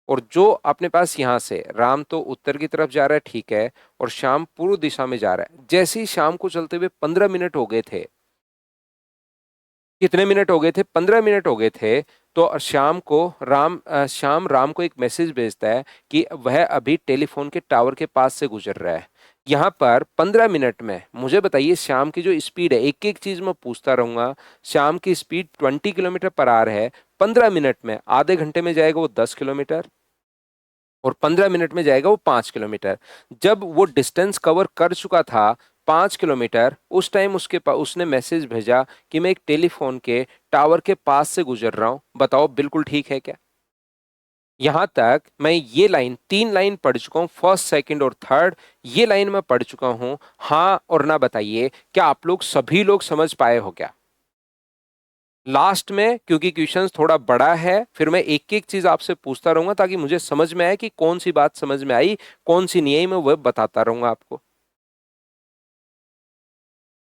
और जो अपने पास यहां से राम तो उत्तर की तरफ जा रहा है, ठीक है, और श्याम पूर्व दिशा में जा रहा है। जैसे ही शाम को चलते हुए 15 मिनट हो गए थे, कितने मिनट हो गए थे, 15 मिनट हो गए थे, तो श्याम राम को एक मैसेज भेजता है कि वह अभी टेलीफोन के टावर के पास से गुजर रहा है। यहाँ पर 15 मिनट में मुझे बताइए श्याम की जो स्पीड है, एक एक चीज मैं पूछता रहूंगा। श्याम की स्पीड 20 किलोमीटर पर आवर है, 15 मिनट में, आधे घंटे में जाएगा वो 10 किलोमीटर, और 15 मिनट में जाएगा वो 5 किलोमीटर। जब वो डिस्टेंस कवर कर चुका था 5 किलोमीटर, उस टाइम उसके पास उसने मैसेज भेजा कि मैं एक टेलीफोन के टावर के पास से गुजर रहा हूं। बताओ बिल्कुल ठीक है क्या? यहां तक मैं ये लाइन, तीन लाइन पढ़ चुका हूं, फर्स्ट सेकंड और थर्ड, ये लाइन मैं पढ़ चुका हूं। हाँ और ना बताइए, क्या आप लोग सभी लोग समझ पाए हो क्या? लास्ट में क्योंकि क्वेश्चन थोड़ा बड़ा है, फिर मैं एक एक चीज आपसे पूछता रहूंगा ताकि मुझे समझ में आए कि कौन सी बात समझ में आई, कौन सी नहीं आई, मैं वह बताता रहूंगा आपको।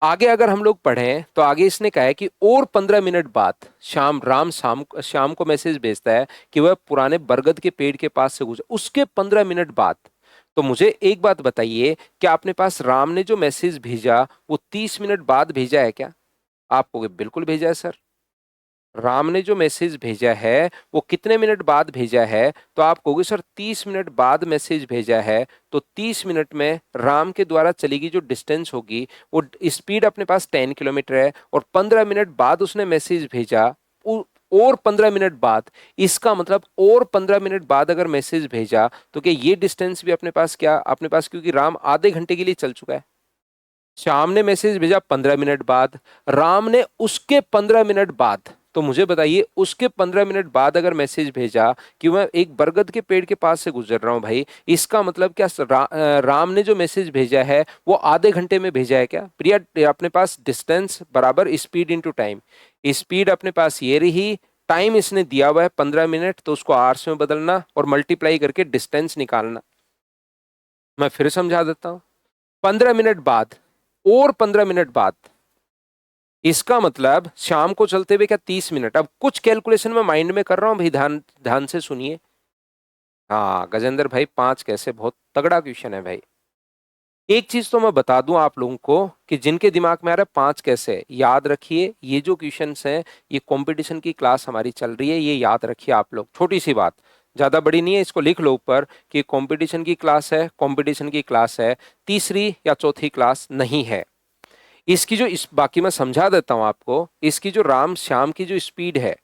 आगे अगर हम लोग पढ़ें तो आगे इसने कहा है कि और 15 मिनट बाद शाम को मैसेज भेजता है कि वह पुराने बरगद के पेड़ के पास से गुजर, उसके 15 मिनट बाद। तो मुझे एक बात बताइए, क्या अपने पास राम ने जो मैसेज भेजा वो 30 मिनट बाद भेजा है क्या? आप कहोगे बिल्कुल भेजा है सर। राम ने जो मैसेज भेजा है वो कितने मिनट बाद भेजा है, तो आप कहोगे सर 30 मिनट बाद मैसेज भेजा है। तो 30 मिनट में राम के द्वारा चली गई जो डिस्टेंस होगी, वो स्पीड अपने पास 10 किलोमीटर है, और 15 मिनट बाद उसने मैसेज भेजा, और 15 मिनट बाद, इसका मतलब और 15 मिनट बाद अगर मैसेज भेजा तो क्या ये डिस्टेंस भी अपने पास, क्या अपने पास, क्योंकि राम आधे घंटे के लिए चल चुका है। श्याम ने मैसेज भेजा 15 मिनट बाद, राम ने उसके 15 मिनट बाद, तो मुझे बताइए उसके 15 मिनट बाद अगर मैसेज भेजा कि मैं एक बरगद के पेड़ के पास से गुजर रहा हूं भाई, इसका मतलब क्या राम ने जो मैसेज भेजा है वो आधे घंटे में भेजा है क्या प्रिया? अपने पास डिस्टेंस बराबर स्पीड इनटू टाइम, स्पीड अपने पास ये रही, टाइम इसने दिया हुआ है 15 मिनट, तो उसको आवर्स में बदलना और मल्टीप्लाई करके डिस्टेंस निकालना। मैं फिर समझा देता हूं, 15 मिनट बाद और 15 मिनट बाद, इसका मतलब शाम को चलते हुए क्या 30 मिनट। अब कुछ कैलकुलेशन मैं माइंड में कर रहा हूं भाई, ध्यान ध्यान से सुनिए। हाँ गजेंद्र भाई, 5 कैसे, बहुत तगड़ा क्वेश्चन है भाई। एक चीज तो मैं बता दूं आप लोगों को कि जिनके दिमाग में आ रहा है 5 कैसे, याद रखिए ये जो क्वेश्चंस हैं, ये कंपटीशन की क्लास हमारी चल रही है, ये याद रखिए आप लोग। छोटी सी बात, ज्यादा बड़ी नहीं है, इसको लिख लो ऊपर कि कंपटीशन की क्लास है, कंपटीशन की क्लास है, तीसरी या चौथी क्लास नहीं है। इसकी जो इस बाकी मैं समझा देता हूं आपको, इसकी जो राम श्याम की जो स्पीड है,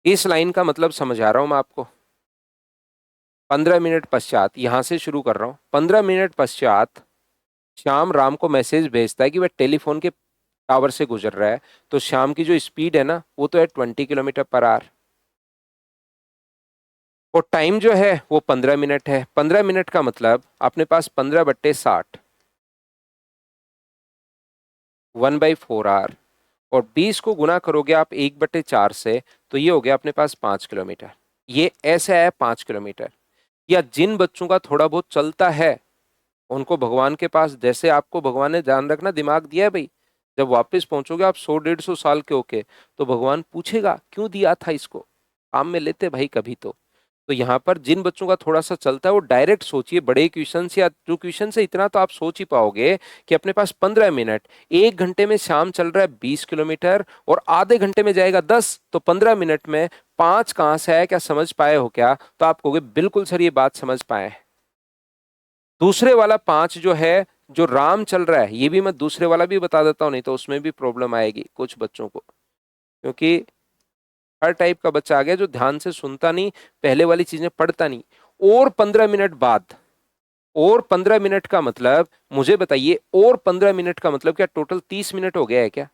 इस लाइन का मतलब समझा रहा हूं मैं आपको। 15 मिनट पश्चात, यहां से शुरू कर रहा हूं, 15 मिनट पश्चात श्याम राम को मैसेज भेजता है कि वह टेलीफोन के टावर से गुजर रहा है। तो श्याम की जो स्पीड है ना, वो तो है 20 किलोमीटर पर आवर, और टाइम जो है वो 15 मिनट है। 15 मिनट का मतलब अपने पास 15/60, 1/4 आवर, और 20 को गुना करोगे आप 1/4 से, तो ये हो गया अपने पास 5 किलोमीटर। ये ऐसे है 5 किलोमीटर। या जिन बच्चों का थोड़ा बहुत चलता है, उनको भगवान के पास, जैसे आपको भगवान ने ध्यान रखना दिमाग दिया है भाई, जब वापस पहुंचोगे आप 100-150 साल के होके, तो भगवान पूछेगा क्यों दिया था इसको, काम में लेते भाई कभी तो यहाँ पर जिन बच्चों का थोड़ा सा चलता है वो डायरेक्ट सोचिए, बड़े क्वेश्चन या जो क्वेश्चन से इतना तो आप सोच ही पाओगे कि अपने पास 15 मिनट, 1 घंटे में शाम चल रहा है 20 किलोमीटर, और आधे घंटे में जाएगा 10, तो 15 मिनट में 5 कहां से आया, क्या समझ पाए हो क्या? तो आप कहोगे बिल्कुल सर ये बात समझ पाए हैं। दूसरे वाला 5 जो है, जो राम चल रहा है, ये भी मैं दूसरे वाला भी बता देता हूं, नहीं तो उसमें भी प्रॉब्लम आएगी कुछ बच्चों को, क्योंकि हर टाइप का बच्चा आ गया जो ध्यान से सुनता नहीं, पहले वाली चीजें पढ़ता नहीं। और 15 मिनट बाद, और 15 मिनट का मतलब मुझे बताइए, और 15 मिनट का मतलब क्या टोटल 30 मिनट हो गया है क्या?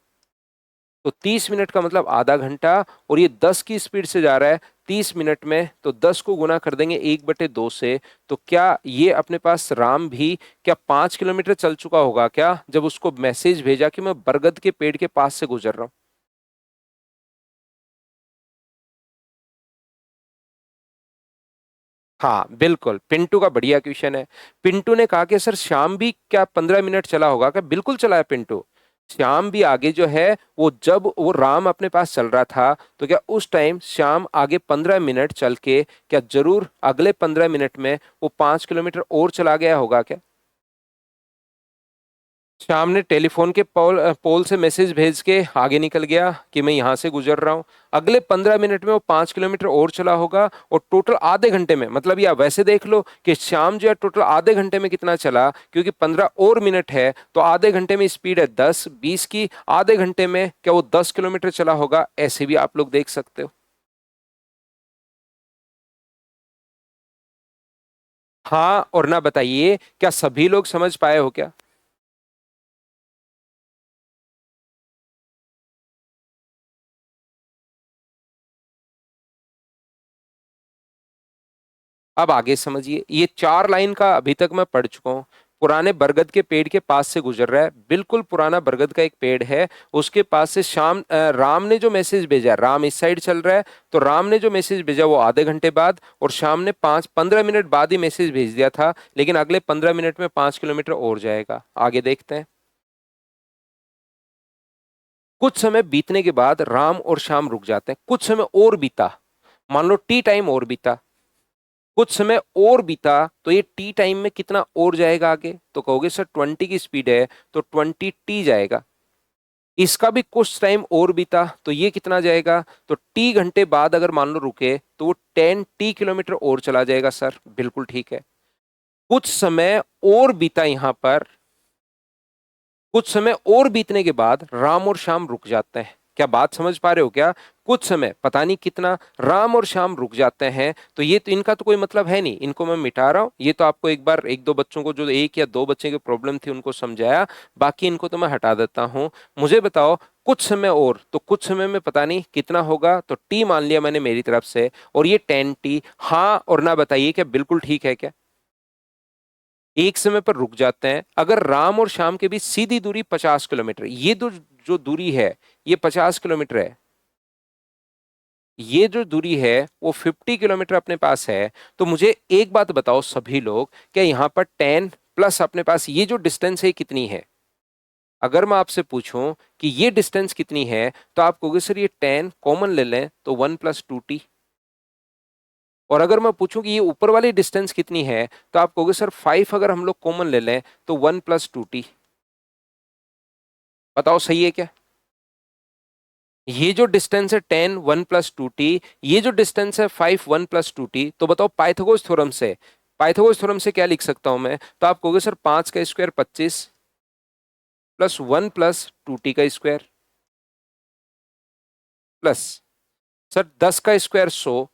तो 30 मिनट का मतलब आधा घंटा, और ये 10 की स्पीड से जा रहा है 30 मिनट में, तो 10 को गुना कर देंगे 1/2 से। तो क्या ये अपने पास राम भी क्या 5 किलोमीटर चल चुका होगा क्या, जब उसको मैसेज भेजा कि मैं बरगद के पेड़ के पास से गुजर रहा हूं? हाँ बिल्कुल, पिंटू का बढ़िया क्वेश्चन है। पिंटू ने कहा कि सर श्याम भी क्या 15 मिनट चला होगा क्या? बिल्कुल चला है पिंटू। श्याम भी आगे जो है, वो जब वो राम अपने पास चल रहा था, तो क्या उस टाइम श्याम आगे 15 मिनट चल के, क्या जरूर अगले 15 मिनट में वो 5 किलोमीटर और चला गया होगा क्या? शाम ने टेलीफोन के पोल से मैसेज भेज के आगे निकल गया कि मैं यहां से गुजर रहा हूं, अगले 15 मिनट में वो 5 किलोमीटर और चला होगा, और टोटल आधे घंटे में, मतलब या वैसे देख लो कि शाम जो है टोटल आधे घंटे में कितना चला, क्योंकि 15 और मिनट है, तो आधे घंटे में स्पीड है 10-20 की, आधे घंटे में क्या वो 10 किलोमीटर चला होगा, ऐसे भी आप लोग देख सकते हो। हाँ और ना, बताइए क्या सभी लोग समझ पाए हो क्या? अब आगे समझिए, ये 4 लाइन का अभी तक मैं पढ़ चुका हूं। पुराने बरगद के पेड़ के पास से गुजर रहा है, बिल्कुल पुराना बरगद का एक पेड़ है, उसके पास से राम ने जो मैसेज भेजा, राम इस साइड चल रहा है, तो राम ने जो मैसेज भेजा वो आधे घंटे बाद, और शाम ने 15 मिनट बाद ही मैसेज भेज दिया था, लेकिन अगले 15 मिनट में 5 किलोमीटर और जाएगा। आगे देखते हैं। कुछ समय बीतने के बाद राम और श्याम रुक जाते हैं, कुछ समय और बीता, मान लो टी टाइम और बीता, कुछ समय और बीता, तो ये टी टाइम में कितना और जाएगा आगे, तो कहोगे सर 20 की स्पीड है तो 20 टी जाएगा। इसका भी कुछ टाइम और बीता, तो ये कितना जाएगा, तो टी घंटे बाद अगर मान लो रुके तो वो 10 टी किलोमीटर और चला जाएगा सर, बिल्कुल ठीक है। कुछ समय और बीता यहां पर, कुछ समय और बीतने के बाद राम और श्याम रुक जाते हैं। क्या बात समझ पा रहे हो क्या? कुछ समय पता नहीं कितना, राम और श्याम रुक जाते हैं, तो ये तो इनका तो कोई मतलब है नहीं, इनको मैं मिटा रहा हूं। ये तो आपको एक बार एक दो बच्चों को, जो एक या दो बच्चे की प्रॉब्लम थी उनको समझाया, बाकी इनको तो मैं हटा देता हूं। मुझे बताओ कुछ समय और, तो कुछ समय में पता नहीं कितना होगा, तो टी मान लिया मैंने मेरी तरफ से, और ये 10 टी। हाँ और ना बताइए क्या बिल्कुल ठीक है क्या? एक समय पर रुक जाते हैं। अगर राम और श्याम के बीच सीधी दूरी 50 किलोमीटर, ये जो दूरी है ये 50 किलोमीटर है, ये जो दूरी है वो 50 किलोमीटर अपने पास है। तो मुझे एक बात बताओ सभी लोग, क्या यहाँ पर 10 प्लस अपने पास ये जो डिस्टेंस है कितनी है? अगर मैं आपसे पूछूं कि ये डिस्टेंस कितनी है, तो आप कहोगे सर ये 10 कॉमन ले लें तो 1 + 2 टी। और अगर मैं पूछूं कि ये ऊपर वाली डिस्टेंस कितनी है, तो आप कहोगे सर 5 अगर हम लोग कॉमन ले लें तो 1 + 2 टी। बताओ सही है क्या? ये जो डिस्टेंस है 10 1 + 2 टी, ये जो डिस्टेंस है 5 1 + 2 टी, तो बताओ पाइथागोरस थ्योरम से, पाइथागोरस थ्योरम से क्या लिख सकता हूं मैं? तो आप कहोगे सर 5 का स्क्वायर 25 प्लस 1 + 2 टी का स्क्वायर, प्लस सर 10 का स्क्वायर 100,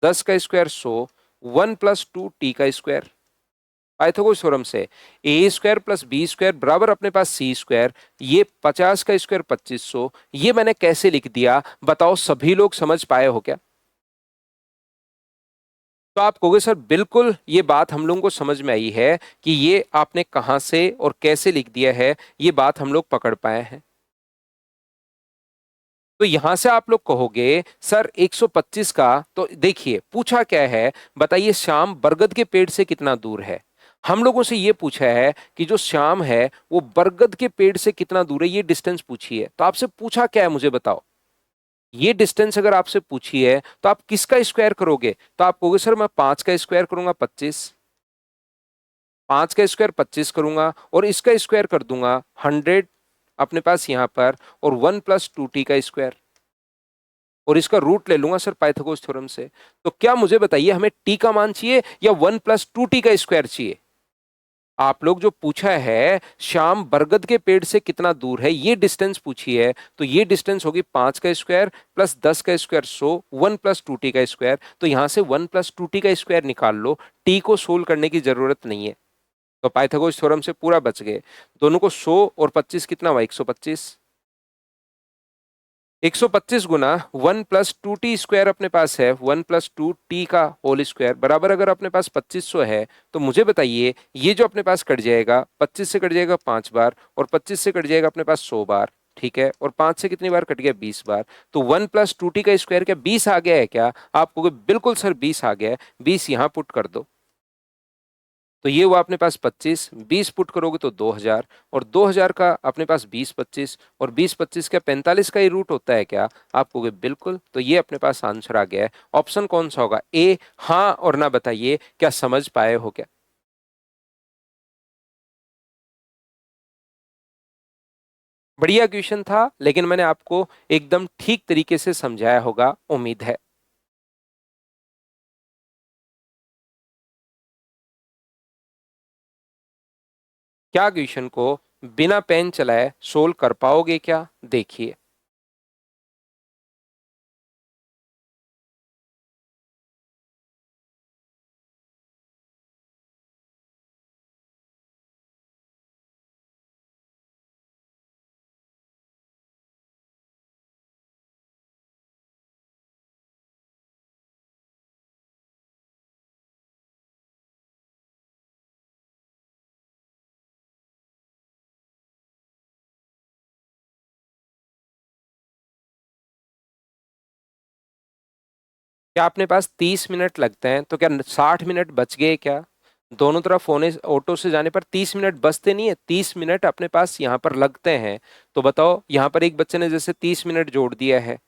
10 का स्क्वायर 100, 1 + 2 टी का स्क्वायर। पाइथागोरस थ्योरम से a² + b² बराबर अपने पास c², ये 50 का स्क्वायर 2500, ये मैंने कैसे लिख दिया बताओ, सभी लोग समझ पाए हो क्या? तो आप कहोगे सर बिल्कुल ये बात हम लोगों को समझ में आई है कि ये आपने कहां से और कैसे लिख दिया है, ये बात हम लोग पकड़ पाए हैं। तो यहां से आप लोग कहोगे सर 125 का, तो देखिए पूछा क्या है, बताइए श्याम बरगद के पेड़ से कितना दूर है। हम लोगों से ये पूछा है कि जो श्याम है वो बरगद के पेड़ से कितना दूर है, ये डिस्टेंस पूछी है। तो आपसे पूछा क्या है मुझे बताओ, ये डिस्टेंस अगर आपसे पूछी है तो आप किसका स्क्वायर करोगे? तो आप कहोगे सर मैं 5 का स्क्वायर करूंगा 25, 5 का स्क्वायर 25 करूंगा और इसका स्क्वायर कर दूंगा 100 अपने पास यहां पर, और 1 + 2 टी का स्क्वायर, और इसका रूट ले लूंगा सर पाइथागोरस थ्योरम से। तो क्या मुझे बताइए हमें टी का मान चाहिए या 1 + 2 टी का स्क्वायर चाहिए? आप लोग जो पूछा है श्याम बरगद के पेड़ से कितना दूर है, ये डिस्टेंस पूछी है, तो ये डिस्टेंस होगी 5 का स्क्वायर प्लस 10 का स्क्वायर 100, 1 + 2 टी का स्क्वायर। तो यहां से 1 + 2 टी का स्क्वायर निकाल लो, टी को सोल्व करने की जरूरत नहीं है। तो पाइथागोरस थ्योरम से पूरा बच गए। दोनों को 100 और 25 कितना हुआ, 125। 125 गुना 1 + 2 टी स्क्वायर अपने पास है, 1 + 2 टी का होल स्क्वायर बराबर, अगर अपने पास 2500 है, तो मुझे बताइए ये जो अपने पास कट जाएगा, 25 से कट जाएगा 5 बार, और 25 से कट जाएगा अपने पास 100 बार, ठीक है, और 5 से कितनी बार कट गया, 20 बार। तो 1 + 2 टी का स्क्वायर क्या 20 आ गया है क्या? आपको बिल्कुल सर 20 आ गया है, 20 यहां पुट कर दो। तो ये हुआ अपने पास 25, 20 पुट करोगे तो 2000, और 2000 का अपने पास 20 25, और 20 25 क्या 45 का ही रूट होता है क्या? आप कहोगे बिल्कुल। तो ये अपने पास आंसर आ गया है। ऑप्शन कौन सा होगा? ए। हाँ और ना बताइए क्या समझ पाए हो क्या? बढ़िया क्वेश्चन था, लेकिन मैंने आपको एकदम ठीक तरीके से समझाया होगा, उम्मीद है। क्या क्वेश्चन को बिना पेन चलाए सोल्व कर पाओगे क्या? देखिए, क्या अपने पास 30 मिनट लगते हैं, तो क्या 60 मिनट बच गए क्या? दोनों तरफ होने ऑटो से जाने पर 30 मिनट बचते नहीं है, 30 मिनट अपने पास यहाँ पर लगते हैं। तो बताओ यहाँ पर एक बच्चे ने जैसे 30 मिनट जोड़ दिया है,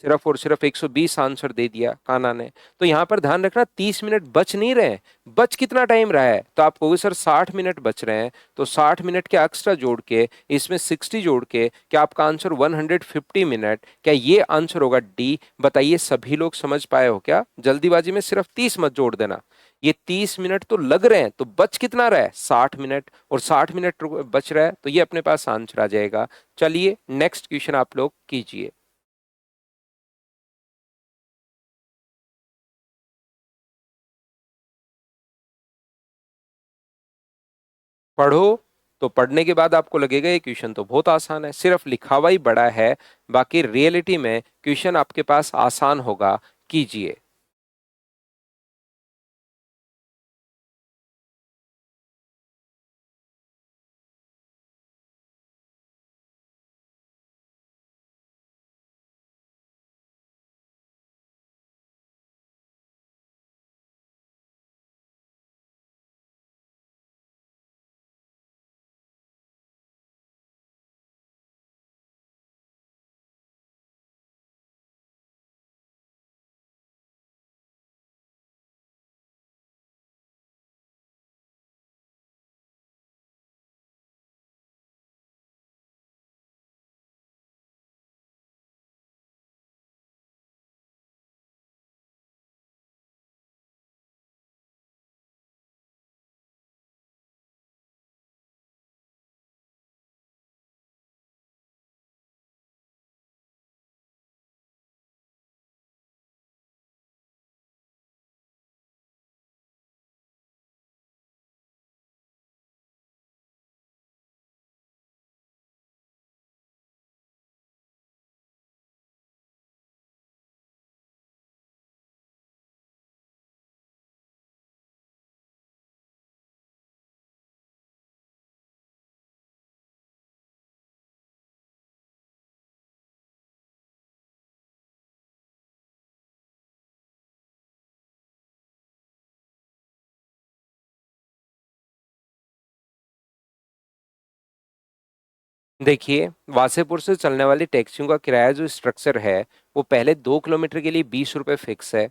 सिर्फ और सिर्फ 120 आंसर दे दिया कान्हा ने। तो यहां पर ध्यान रखना 30 मिनट बच नहीं रहे, बच कितना टाइम रहा है, तो आप कहोगे सर 60 मिनट बच रहे हैं, तो 60 मिनट के एक्स्ट्रा जोड़ के इसमें 60 जोड़ के क्या आपका आंसर 150 मिनट, क्या ये आंसर होगा डी? बताइए सभी लोग समझ पाए हो क्या? जल्दीबाजी में सिर्फ 30 मत जोड़ देना, ये 30 मिनट तो लग रहे हैं, तो बच कितना रहा है? 60 मिनट, और 60 मिनट बच रहा है, तो ये अपने पास आंसर आ जाएगा। चलिए नेक्स्ट क्वेश्चन आप लोग कीजिए। पढ़ो, तो पढ़ने के बाद आपको लगेगा ये क्वेश्चन तो बहुत आसान है, सिर्फ लिखा हुआ ही बड़ा है, बाकी रियलिटी में क्वेश्चन आपके पास आसान होगा। कीजिए। देखिए, वासेपुर से चलने वाली टैक्सियों का किराया जो स्ट्रक्चर है, वो पहले 2 किलोमीटर के लिए 20 रुपए फिक्स है।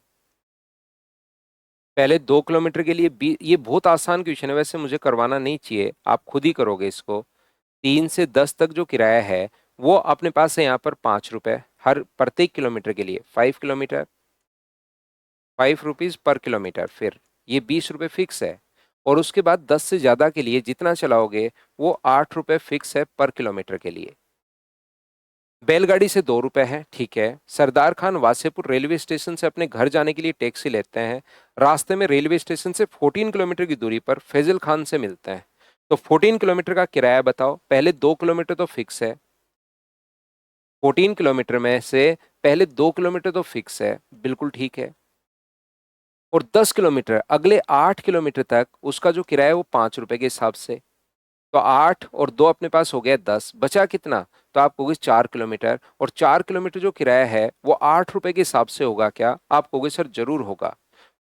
पहले 2 किलोमीटर के लिए ये बहुत आसान क्वेश्चन है, वैसे मुझे करवाना नहीं चाहिए, आप खुद ही करोगे इसको। 3 से 10 तक जो किराया है वो अपने पास है यहाँ पर 5 रुपए, हर प्रत्येक किलोमीटर के लिए, 5 किलोमीटर, 5 रुपीज पर किलोमीटर, फिर ये 20 रुपए फिक्स है। और उसके बाद 10 से ज्यादा के लिए जितना चलाओगे वो 8 रुपए फिक्स है पर किलोमीटर के लिए। बैलगाड़ी से 2 रुपए है, ठीक है। सरदार खान वासेपुर रेलवे स्टेशन से अपने घर जाने के लिए टैक्सी लेते हैं, रास्ते में रेलवे स्टेशन से 14 किलोमीटर की दूरी पर फैजल खान से मिलते हैं, तो 14 किलोमीटर का किराया बताओ। पहले 2 किलोमीटर तो फिक्स है, 14 किलोमीटर में से पहले 2 किलोमीटर तो फिक्स है, बिल्कुल ठीक है। और 10 किलोमीटर, अगले 8 किलोमीटर तक उसका जो किराया है वो 5 रुपए के हिसाब से, तो 8 और 2 अपने पास हो गया 10, बचा कितना? तो आप कहोगे 4 किलोमीटर, और 4 किलोमीटर जो किराया है वो 8 रुपए के हिसाब से होगा क्या? आप कहोगे सर जरूर होगा।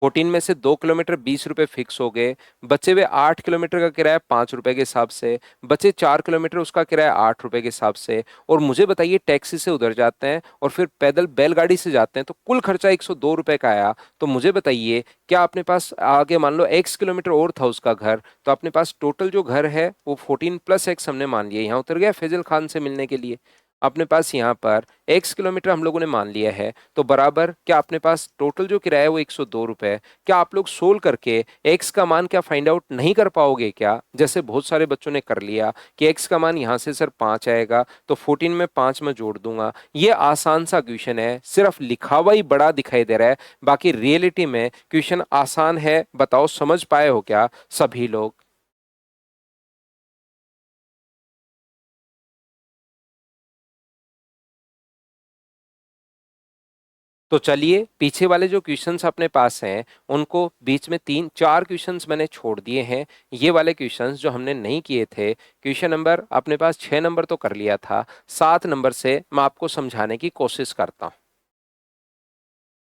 14 में से 2 किलोमीटर 20 रुपए फिक्स हो गए, बचे हुए 8 किलोमीटर का किराया 5 रुपए के हिसाब से, बचे 4 किलोमीटर उसका किराया 8 रुपए के हिसाब से। और मुझे बताइए टैक्सी से उधर जाते हैं और फिर पैदल बैलगाड़ी से जाते हैं, तो कुल खर्चा 102 रुपए का आया। तो मुझे बताइए क्या अपने पास आगे मान लो एक्स किलोमीटर और था उसका घर, तो अपने पास टोटल जो घर है वो 14 प्लस एक्स हमने मान लिया, यहाँ उतर गया फैजल खान से मिलने के लिए। अपने पास यहाँ पर एक्स किलोमीटर हम लोगों ने मान लिया है, तो बराबर क्या अपने पास टोटल जो किराया है वो 102 रुपए है। क्या आप लोग सोल्व करके एक्स का मान क्या फाइंड आउट नहीं कर पाओगे क्या? जैसे बहुत सारे बच्चों ने कर लिया कि एक्स का मान यहाँ से सर 5 आएगा, तो 14 में 5 में जोड़ दूंगा। ये आसान सा क्वेश्चन है, सिर्फ लिखा हुआ ही बड़ा दिखाई दे रहा है, बाकी रियलिटी में क्वेश्चन आसान है। बताओ समझ पाए हो क्या सभी लोग? तो चलिए पीछे वाले जो क्वेश्चंस अपने पास हैं उनको बीच में 3 4 क्वेश्चंस मैंने छोड़ दिए हैं। ये वाले क्वेश्चंस जो हमने नहीं किए थे, क्वेश्चन नंबर अपने पास 6 नंबर तो कर लिया था, 7 नंबर से मैं आपको समझाने की कोशिश करता हूँ।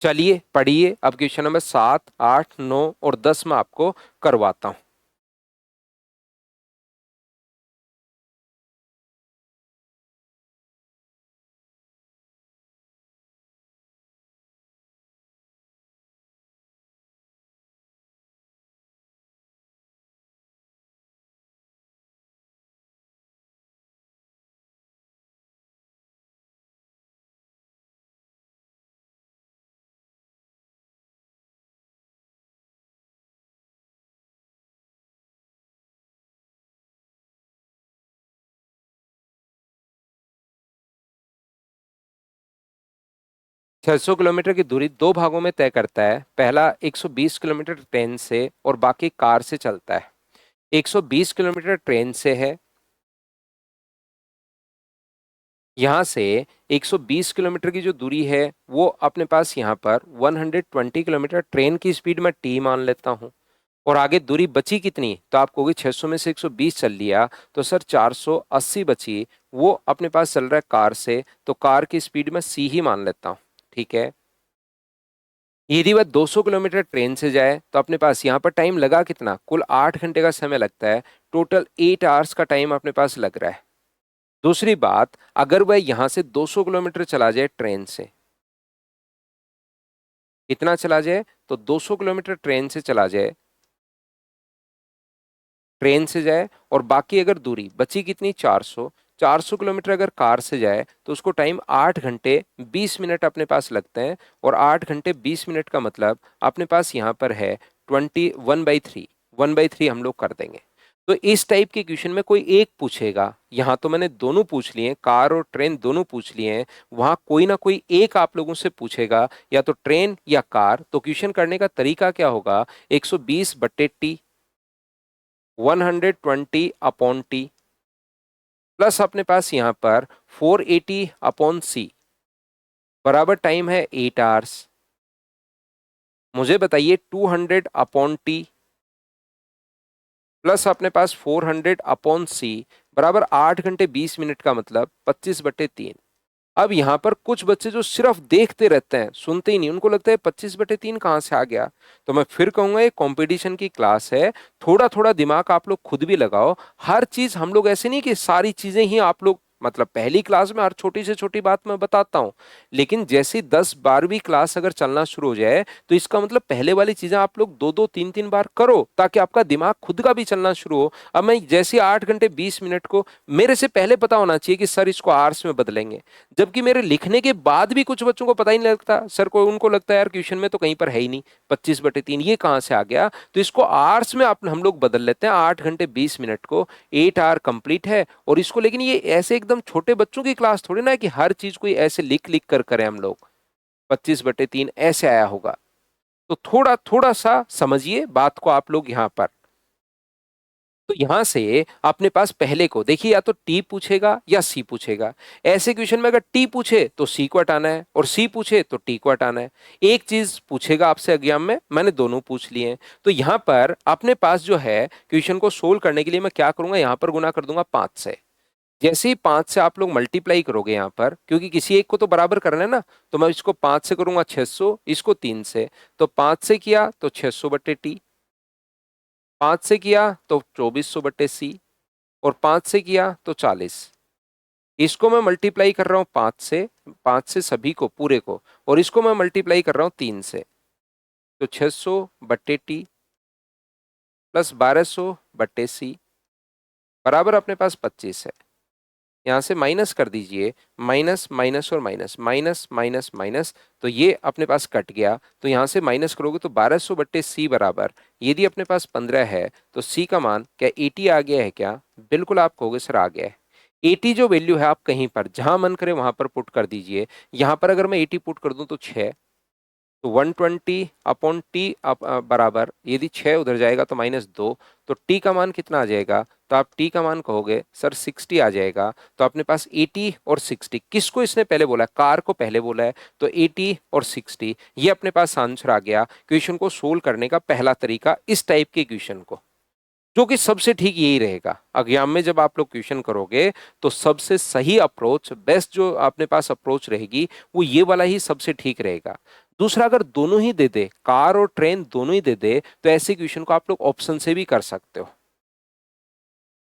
चलिए पढ़िए, अब क्वेश्चन नंबर 7 8 9 और 10 में आपको करवाता हूँ। 600 किलोमीटर की दूरी दो भागों में तय करता है। पहला 120 किलोमीटर ट्रेन से और बाकी कार से चलता है। 120 किलोमीटर ट्रेन से है, यहां से 120 किलोमीटर की जो दूरी है वो अपने पास यहाँ पर 120 किलोमीटर ट्रेन की स्पीड में टी मान लेता हूं। और आगे दूरी बची कितनी, तो आप कहोगे 600 में से 120 चल लिया तो सर 480 बची, वो अपने पास चल रहा है कार से, तो कार की स्पीड में सी ही मान लेता हूं। ठीक है, यदि वह 200 किलोमीटर ट्रेन से जाए तो अपने पास यहाँ पर टाइम लगा कितना, कुल 8 घंटे का समय लगता है। टोटल 8 आवर्स का टाइम अपने पास लग रहा है। दूसरी बात, अगर वह यहां से 200 किलोमीटर चला जाए ट्रेन से, कितना चला जाए, तो 200 किलोमीटर ट्रेन से चला जाए, ट्रेन से जाए, और बाकी अगर दूरी बची कितनी 400, 400 किलोमीटर अगर कार से जाए तो उसको टाइम 8 घंटे 20 मिनट अपने पास लगते हैं। और 8 घंटे 20 मिनट का मतलब अपने पास यहाँ पर है 21/3, 1/3 हम लोग कर देंगे। तो इस टाइप के क्वेश्चन में कोई एक पूछेगा, यहाँ तो मैंने दोनों पूछ लिए, कार और ट्रेन दोनों पूछ लिए हैं, वहां कोई ना कोई एक आप लोगों से पूछेगा या तो ट्रेन या कार। तो क्वेश्चन करने का तरीका क्या होगा, 120/T, 120/T प्लस अपने पास यहाँ पर 480/C बराबर टाइम है 8 आवर्स। मुझे बताइए 200/T प्लस अपने पास 400/C बराबर 8 घंटे 20 मिनट का मतलब 25/3। अब यहाँ पर कुछ बच्चे जो सिर्फ देखते रहते हैं, सुनते ही नहीं, उनको लगता है 25/3 कहाँ से आ गया। तो मैं फिर कहूंगा ये कंपटीशन की क्लास है, थोड़ा थोड़ा दिमाग आप लोग खुद भी लगाओ। हर चीज हम लोग ऐसे नहीं कि सारी चीजें ही आप लोग, मतलब पहली क्लास में हर छोटी से छोटी बात मैं बताता हूँ, लेकिन जैसी 10-12वीं क्लास अगर चलना शुरू हो जाए तो इसका मतलब पहले वाली चीजें आप लोग 2-2 3-3 बार करो ताकि आपका दिमाग खुद का भी चलना शुरू हो। अब मैं जैसे 8 घंटे 20 मिनट को मेरे से पहले पता होना चाहिए कि सर इसको आवर्स में बदलेंगे, जबकि मेरे लिखने के बाद भी कुछ बच्चों को पता ही नहीं लगता, सर को उनको लगता है यार क्वेश्चन में तो कहीं पर है ही नहीं 25/3, ये कहाँ से आ गया। तो इसको आवर्स में आप हम लोग बदल लेते हैं, 8 घंटे 20 मिनट को 8 आवर कंप्लीट है। और इसको, लेकिन ये ऐसे एकदम छोटे बच्चों की क्लास थोड़ी ना है कि हर चीज कोई ऐसे लिख लिख कर करें हम लोग, 25/3 ऐसे आया होगा। तो थोड़ा थोड़ा सा समझिए बात को आप लोग यहाँ पर। तो यहां से अपने पास पहले को देखिए, या तो टी पूछेगा या सी पूछेगा। ऐसे क्वेश्चन में अगर टी पूछे तो सी को हटाना है और सी पूछे तो टी को हटाना है। एक चीज पूछेगा आपसे एग्जाम में, मैंने दोनों पूछ लिए हैं। तो यहां पर अपने पास जो है क्वेश्चन को सोल्व करने के लिए मैं क्या करूंगा, यहां पर गुना कर दूंगा 5 से। जैसे ही 5 से आप लोग मल्टीप्लाई करोगे यहां पर, क्योंकि किसी एक को तो बराबर करना है ना, तो मैं इसको 5 से करूंगा 600, इसको 3 से, तो 5 से किया तो 600/T, 5 से किया तो 2400/C, और 5 से किया तो 40। इसको मैं मल्टीप्लाई कर रहा हूं 5 से, 5 से सभी को पूरे को, और इसको मैं मल्टीप्लाई कर रहा हूं 3 से, तो 600/T प्लस 1200/C बराबर अपने पास 25 है। यहां से माइनस कर दीजिए, माइनस माइनस और माइनस, माइनस माइनस माइनस, तो ये अपने पास कट गया। तो यहां से माइनस करोगे तो 1200/C बराबर, यदि अपने पास 15 है तो C का मान क्या 80 आ गया है क्या, बिल्कुल आप कहोगे सर आ गया है। 80 जो वैल्यू है आप कहीं पर जहां मन करे वहां पर पुट कर दीजिए। यहां पर अगर मैं 80 पुट कर दूं तो 6, तो 120/T बराबर, यदि 6 उधर जाएगा तो -2, तो T का मान कितना आ जाएगा, तो आप T का मान कहोगे सर 60 आ जाएगा। तो अपने पास 80 और 60, किसको इसने पहले बोला है, कार को पहले बोला है, तो 80 और 60 ये अपने पास आंसर आ गया क्वेश्चन को सोल्व करने का पहला तरीका इस टाइप के क्वेश्चन को, जो कि सबसे ठीक यही रहेगा। एग्जाम में जब आप लोग क्वेश्चन करोगे तो सबसे सही अप्रोच, बेस्ट जो अपने पास अप्रोच रहेगी वो ये वाला ही सबसे ठीक रहेगा। दूसरा, अगर दोनों ही दे दे, कार और ट्रेन दोनों ही दे दे, तो ऐसे क्वेश्चन को आप लोग ऑप्शन से भी कर सकते हो।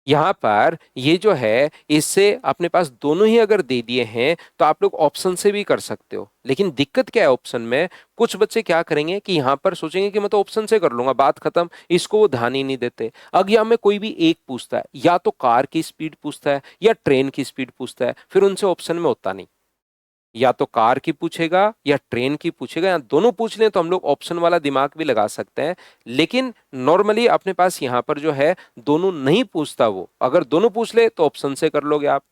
यहाँ पर ये जो है, इससे अपने पास दोनों ही अगर दे दिए हैं तो आप लोग ऑप्शन से भी कर सकते हो। लेकिन दिक्कत क्या है ऑप्शन में, कुछ बच्चे क्या करेंगे कि यहाँ पर सोचेंगे कि मैं तो ऑप्शन से कर लूंगा, बात खत्म, इसको वो ध्यान ही नहीं देते। अब यहाँ में कोई भी एक पूछता है, या तो कार की स्पीड पूछता है या ट्रेन की स्पीड पूछता है, फिर उनसे ऑप्शन में होता नहीं, या तो कार की पूछेगा या ट्रेन की पूछेगा, या दोनों पूछ लें तो हम लोग ऑप्शन वाला दिमाग भी लगा सकते हैं। लेकिन नॉर्मली अपने पास यहाँ पर जो है दोनों नहीं पूछता, वो अगर दोनों पूछ ले तो ऑप्शन से कर लोगे आप।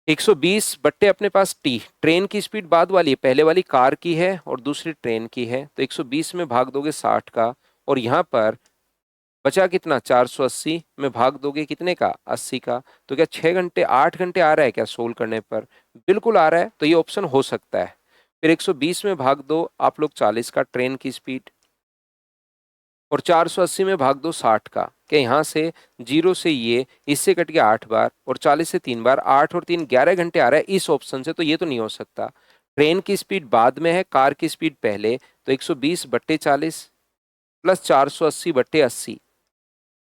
120 बट्टे अपने पास टी, ट्रेन की स्पीड बाद वाली है, पहले वाली कार की है और दूसरी ट्रेन की है, तो 120 में भाग दोगे 60 का, और यहां पर बचा कितना, 480 में भाग दोगे कितने का, 80 का। तो क्या 6 घंटे 8 घंटे आ रहा है क्या सोल्व करने पर? बिल्कुल आ रहा है, तो ये ऑप्शन हो सकता है। फिर 120 में भाग दो आप लोग 40 का ट्रेन की स्पीड, और 480 में भाग दो 60 का। क्या यहाँ से जीरो से ये, इससे कट गया 8 बार, और 40 से 3 बार, 8 और 3 11 घंटे आ रहा है इस ऑप्शन से, तो ये तो नहीं हो सकता। ट्रेन की स्पीड बाद में है, कार की स्पीड पहले, तो 120 बट्टे 40 प्लस 480 बट्टे 80।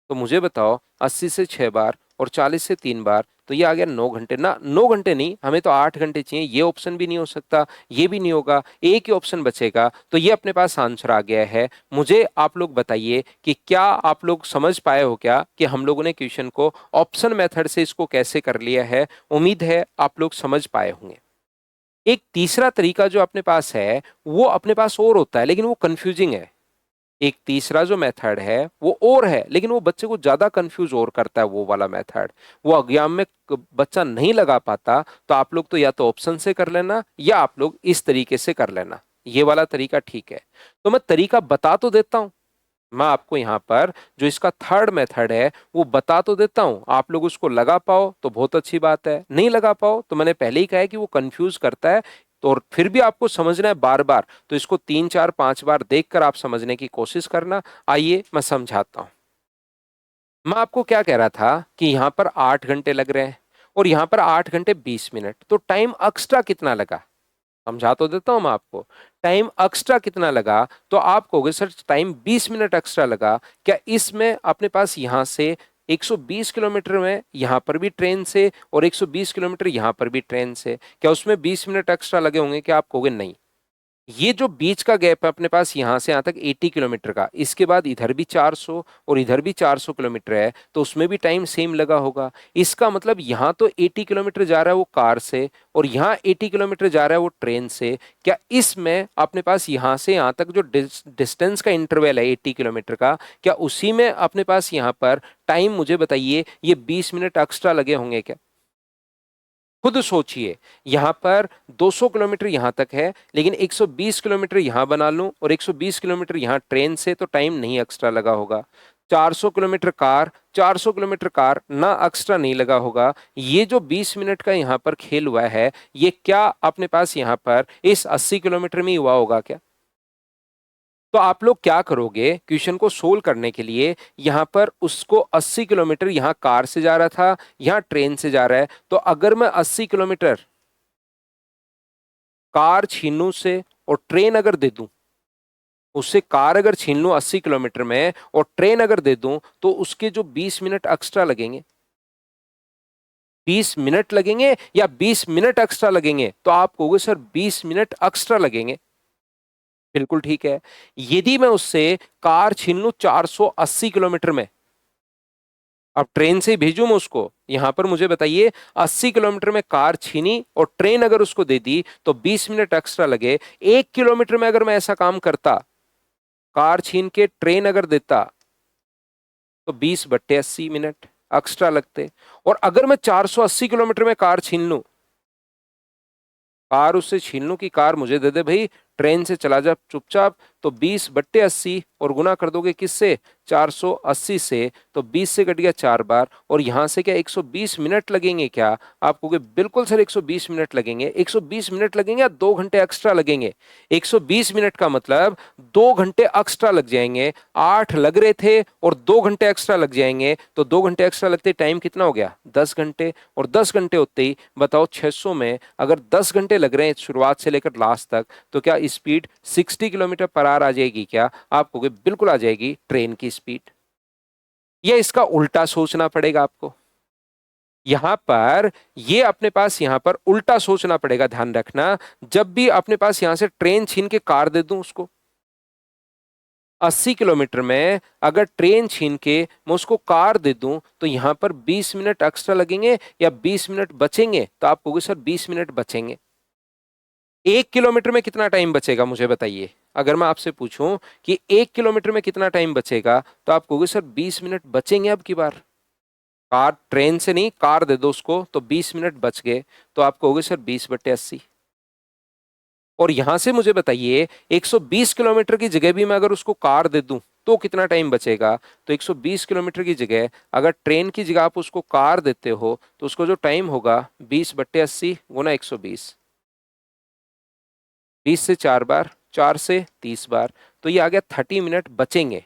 तो मुझे बताओ 80 से 6 बार और 40 से 3 बार, तो ये आ गया 9 घंटे ना, 9 घंटे नहीं, हमें तो 8 घंटे चाहिए। ये ऑप्शन भी नहीं हो सकता, ये भी नहीं होगा, एक ही ऑप्शन बचेगा, तो ये अपने पास आंसर आ गया है। मुझे आप लोग बताइए कि क्या आप लोग समझ पाए हो क्या कि हम लोगों ने क्वेश्चन को ऑप्शन मेथड से इसको कैसे कर लिया है। उम्मीद है आप लोग समझ पाए होंगे। एक तीसरा तरीका जो अपने पास है, वो अपने पास और होता है लेकिन वो कंफ्यूजिंग है। एक तीसरा जो मेथड है वो और है, लेकिन वो बच्चे को ज्यादा कंफ्यूज और करता है, वो वाला मेथड। वो एग्जाम में बच्चा नहीं लगा पाता, तो आप लोग तो या तो ऑप्शन से कर लेना या आप लोग इस तरीके से कर लेना, ये वाला तरीका ठीक है। तो मैं तरीका बता तो देता हूं, मैं आपको यहां पर जो इसका थर्ड मेथड है वो बता तो देता हूं। आप लोग उसको लगा पाओ तो बहुत अच्छी बात है, नहीं लगा पाओ तो मैंने पहले ही कहा है कि वो कंफ्यूज करता है। तो और फिर भी आपको समझना है बार बार, तो इसको 3 4 5 बार देखकर आप समझने की कोशिश करना। आइए मैं समझाता हूं। मैं आपको क्या कह रहा था कि यहां पर 8 घंटे लग रहे हैं और यहां पर 8 घंटे 20 मिनट, तो टाइम एक्स्ट्रा कितना लगा, समझा तो देता हूं मैं आपको। टाइम एक्स्ट्रा कितना लगा, तो आप कहोगे सर टाइम 20 मिनट एक्स्ट्रा लगा। क्या इसमें अपने पास यहां से 120 किलोमीटर में यहां पर भी ट्रेन से और 120 किलोमीटर यहां पर भी ट्रेन से, क्या उसमें 20 मिनट एक्स्ट्रा लगे होंगे? क्या आप कहोगे नहीं। ये जो बीच का गैप है अपने पास यहां से यहां तक 80 किलोमीटर का, इसके बाद इधर भी 400 और इधर भी 400 किलोमीटर है, तो उसमें भी टाइम सेम लगा होगा। इसका मतलब यहां तो 80 किलोमीटर जा रहा है वो कार से और यहां 80 किलोमीटर जा रहा है वो ट्रेन से। क्या इसमें अपने पास यहां से यहां तक जो डिस्टेंस का इंटरवल है 80 किलोमीटर का, क्या उसी में अपने पास यहां पर टाइम, मुझे बताइए, ये 20 मिनट एक्स्ट्रा लगे होंगे क्या? खुद सोचिए। यहां पर 200 किलोमीटर यहां तक है, लेकिन 120 किलोमीटर यहां बना लूं और 120 किलोमीटर यहां ट्रेन से, तो टाइम नहीं एक्स्ट्रा लगा होगा। 400 किलोमीटर कार, 400 किलोमीटर कार ना एक्स्ट्रा नहीं लगा होगा। ये जो 20 मिनट का यहां पर खेल हुआ है, ये क्या अपने पास यहां पर इस 80 किलोमीटर में ही हुआ होगा क्या? तो आप लोग क्या करोगे क्वेश्चन को सोल्व करने के लिए, यहां पर उसको 80 किलोमीटर यहां कार से जा रहा था, यहां ट्रेन से जा रहा है, तो अगर मैं 80 किलोमीटर कार छीन लूं से और ट्रेन अगर दे दूं, उससे कार अगर छीन लूं 80 किलोमीटर में और ट्रेन अगर दे दूं, तो उसके जो 20 मिनट एक्स्ट्रा लगेंगे, 20 मिनट लगेंगे या 20 मिनट एक्स्ट्रा लगेंगे, तो आप कहोगे सर 20 मिनट एक्स्ट्रा लगेंगे। बिल्कुल ठीक है। यदि मैं उससे कार छीन लूं 480 किलोमीटर में, अब ट्रेन से ही भेजूं मैं उसको, यहां पर मुझे बताइए 80 किलोमीटर में कार छीनी और ट्रेन अगर उसको दे दी तो 20 मिनट एक्स्ट्रा लगे। 1 किलोमीटर में अगर मैं ऐसा काम करता, कार छीन के ट्रेन अगर देता, तो 20 बट्टे 80 मिनट एक्स्ट्रा लगते। और अगर मैं 480 किलोमीटर में कार छीन लूं, कार उससे छीन लूं कि कार मुझे दे दे भाई, ट्रेन से चला जा चुपचाप, तो 20 बट्टे 80 और गुना कर दोगे किससे, 480 से, तो 20 से कट गया 4 बार, और यहां से क्या 120 मिनट लगेंगे क्या? आप कहोगे बिल्कुल सर 120 मिनट लगेंगे। 120 मिनट लगेंगे या 2 घंटे एक्स्ट्रा लगेंगे? 120 मिनट का मतलब 2 घंटे एक्स्ट्रा लग जाएंगे। 8 लग रहे थे और 2 घंटे एक्स्ट्रा लग जाएंगे, तो 2 घंटे एक्स्ट्रा लगते टाइम कितना हो गया, 10 घंटे। और 10 घंटे होते ही बताओ 600 में अगर 10 घंटे लग रहे हैं शुरुआत से लेकर लास्ट तक, तो क्या स्पीड 60 किलोमीटर पर आवर आ जाएगी क्या? आप कहोगे बिल्कुल आ जाएगी, ट्रेन की स्पीड। या इसका उल्टा सोचना पड़ेगा आपको। यहां पर ये अपने पास यहां पर उल्टा सोचना पड़ेगा, ध्यान रखना। जब भी अपने पास यहां से ट्रेन छीन के कार दे दूं उसको, 80 किलोमीटर में अगर ट्रेन छीन के मैं उसको कार दे दूं, तो यहां पर 20 मिनट एक्स्ट्रा लगेंगे या 20 मिनट बचेंगे? तो आप कहोगे सर 20 मिनट बचेंगे। 1 किलोमीटर में कितना टाइम बचेगा मुझे बताइए। अगर मैं आपसे पूछूं कि 1 किलोमीटर में कितना टाइम बचेगा, तो आप कहोगे सर 20 मिनट बचेंगे अब की बार। कार, ट्रेन से नहीं, कार दे दो उसको, तो 20 मिनट बच गए, तो आपको हो गए सर 20/80। और यहां से मुझे बताइए 120 किलोमीटर की जगह भी मैं अगर उसको कार दे दूं तो कितना टाइम बचेगा? तो 120 किलोमीटर की जगह अगर ट्रेन की जगह आप उसको कार देते हो तो उसको जो टाइम होगा 20/80 गुना 120, 20 से 4 बार, 4 से 30 बार, तो ये आ गया 30 मिनट बचेंगे।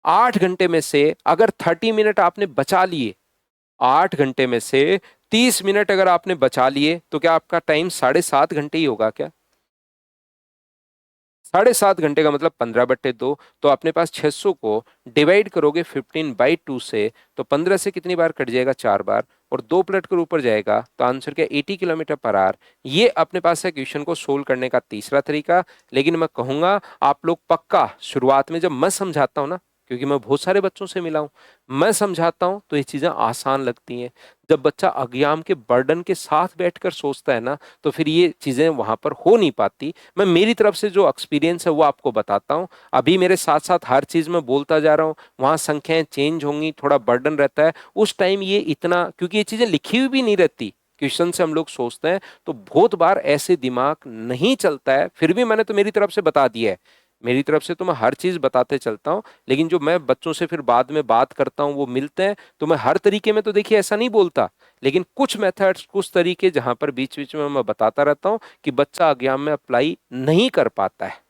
8 घंटे में से अगर 30 मिनट आपने बचा लिए, 8 घंटे में से 30 मिनट अगर आपने बचा लिए, तो क्या आपका टाइम 7.5 घंटे ही होगा क्या? 7.5 घंटे का मतलब 15/2, तो अपने पास 600 को डिवाइड करोगे 15/2 से, तो 15 से कितनी बार कट जाएगा? 4 बार, और 2 पलट कर ऊपर जाएगा, तो आंसर क्या? 80 किलोमीटर पर आवर। ये अपने पास है क्वेश्चन को सोल्व करने का तीसरा तरीका। लेकिन मैं कहूंगा आप लोग पक्का शुरुआत में जब मैं समझाता हूं ना, क्योंकि मैं बहुत सारे बच्चों से मिला हूं, मैं समझाता हूं तो ये चीजें आसान लगती हैं। जब बच्चा एग्जाम के बर्डन के साथ बैठकर सोचता है ना, तो फिर ये चीजें वहां पर हो नहीं पाती। मैं मेरी तरफ से जो एक्सपीरियंस है वो आपको बताता हूँ। अभी मेरे साथ साथ हर चीज में बोलता जा रहा हूँ, वहां संख्याएं चेंज होंगी, थोड़ा बर्डन रहता है उस टाइम। ये इतना, क्योंकि ये चीजें लिखी हुई भी नहीं रहती, क्वेश्चन से हम लोग सोचते हैं, तो बहुत बार ऐसे दिमाग नहीं चलता है। फिर भी मैंने तो मेरी तरफ से बता दिया है, मेरी तरफ से तो मैं हर चीज बताते चलता हूँ। लेकिन जो मैं बच्चों से फिर बाद में बात करता हूँ, वो मिलते हैं, तो मैं हर तरीके में तो देखिए ऐसा नहीं बोलता, लेकिन कुछ मेथड्स, कुछ तरीके जहां पर बीच बीच में मैं बताता रहता हूँ कि बच्चा एग्जाम में अप्लाई नहीं कर पाता है।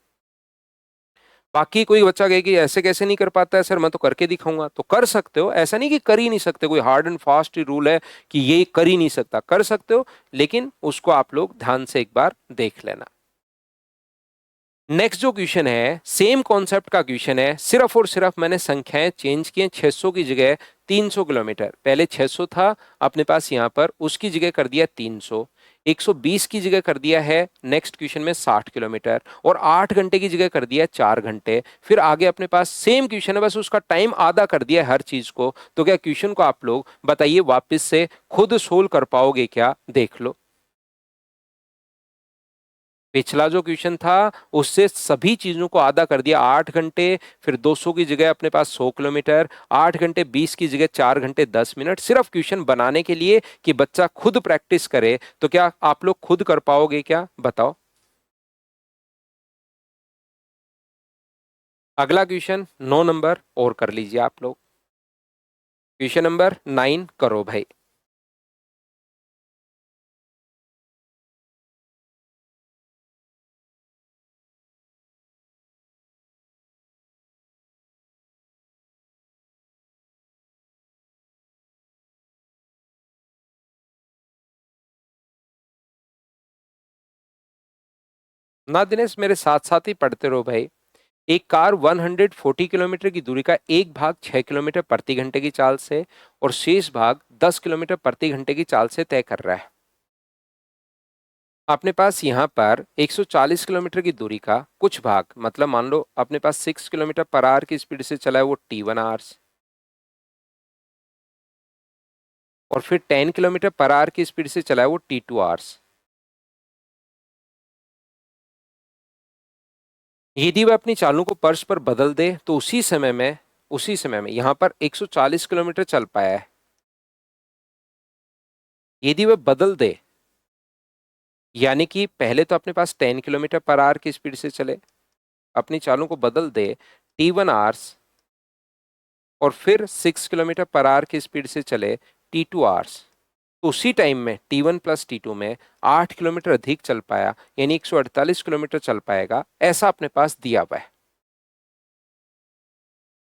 बाकी कोई बच्चा कहे कि ऐसे कैसे नहीं कर पाता है सर, मैं तो करके दिखाऊंगा, तो कर सकते हो। ऐसा नहीं कि कर ही नहीं सकते, कोई हार्ड एंड फास्ट रूल है कि ये कर ही नहीं सकता, कर सकते हो, लेकिन उसको आप लोग ध्यान से एक बार देख लेना। नेक्स्ट जो क्वेश्चन है, सेम कॉन्सेप्ट का क्वेश्चन है, सिर्फ और सिर्फ मैंने संख्याएं चेंज की हैं। 600 की जगह 300 किलोमीटर, पहले 600 था अपने पास यहां पर, उसकी जगह कर दिया 300। 120 की जगह कर दिया है नेक्स्ट क्वेश्चन में 60 किलोमीटर, और 8 घंटे की जगह कर दिया है 4 घंटे। फिर आगे अपने पास सेम क्वेश्चन है, बस उसका टाइम आधा कर दिया है हर चीज को। तो क्या क्वेश्चन को आप लोग बताइए वापस से खुद सोल्व कर पाओगे क्या? देख लो। पिछला जो क्वेश्चन था उससे सभी चीजों को आधा कर दिया, 8 घंटे, फिर 200 की जगह अपने पास 100 किलोमीटर, 8 घंटे 20 की जगह 4 घंटे 10 मिनट, सिर्फ क्वेश्चन बनाने के लिए कि बच्चा खुद प्रैक्टिस करे। तो क्या आप लोग खुद कर पाओगे क्या? बताओ। अगला क्वेश्चन 9 नंबर और कर लीजिए आप लोग। क्वेश्चन नंबर 9 करो भाई। ना दिनेश, मेरे साथ साथ ही पढ़ते रहो भाई। एक कार 140 किलोमीटर की दूरी का एक भाग 6 किलोमीटर प्रति घंटे की चाल से और शेष भाग 10 किलोमीटर प्रति घंटे की चाल से तय कर रहा है। अपने पास यहाँ पर 140 किलोमीटर की दूरी का कुछ भाग, मतलब मान लो अपने पास 6 किलोमीटर पर आवर की स्पीड से चला है वो T1 आवर्स, और फिर 10 किलोमीटर पर आवर की स्पीड से चला है वो T2 आवर्स। यदि वह अपनी चालों को पर्श पर बदल दे तो उसी समय में यहाँ पर 140 किलोमीटर चल पाया है। यदि वह बदल दे, यानी कि पहले तो अपने पास 10 किलोमीटर पर आवर की स्पीड से चले, अपनी चालों को बदल दे T1 आवर्स, और फिर 6 किलोमीटर पर आवर की स्पीड से चले T2 आवर्स, तो उसी टाइम में T1 + T2 में 8 किलोमीटर अधिक चल पाया, यानी 148 किलोमीटर चल पाएगा, ऐसा अपने पास दिया हुआ है।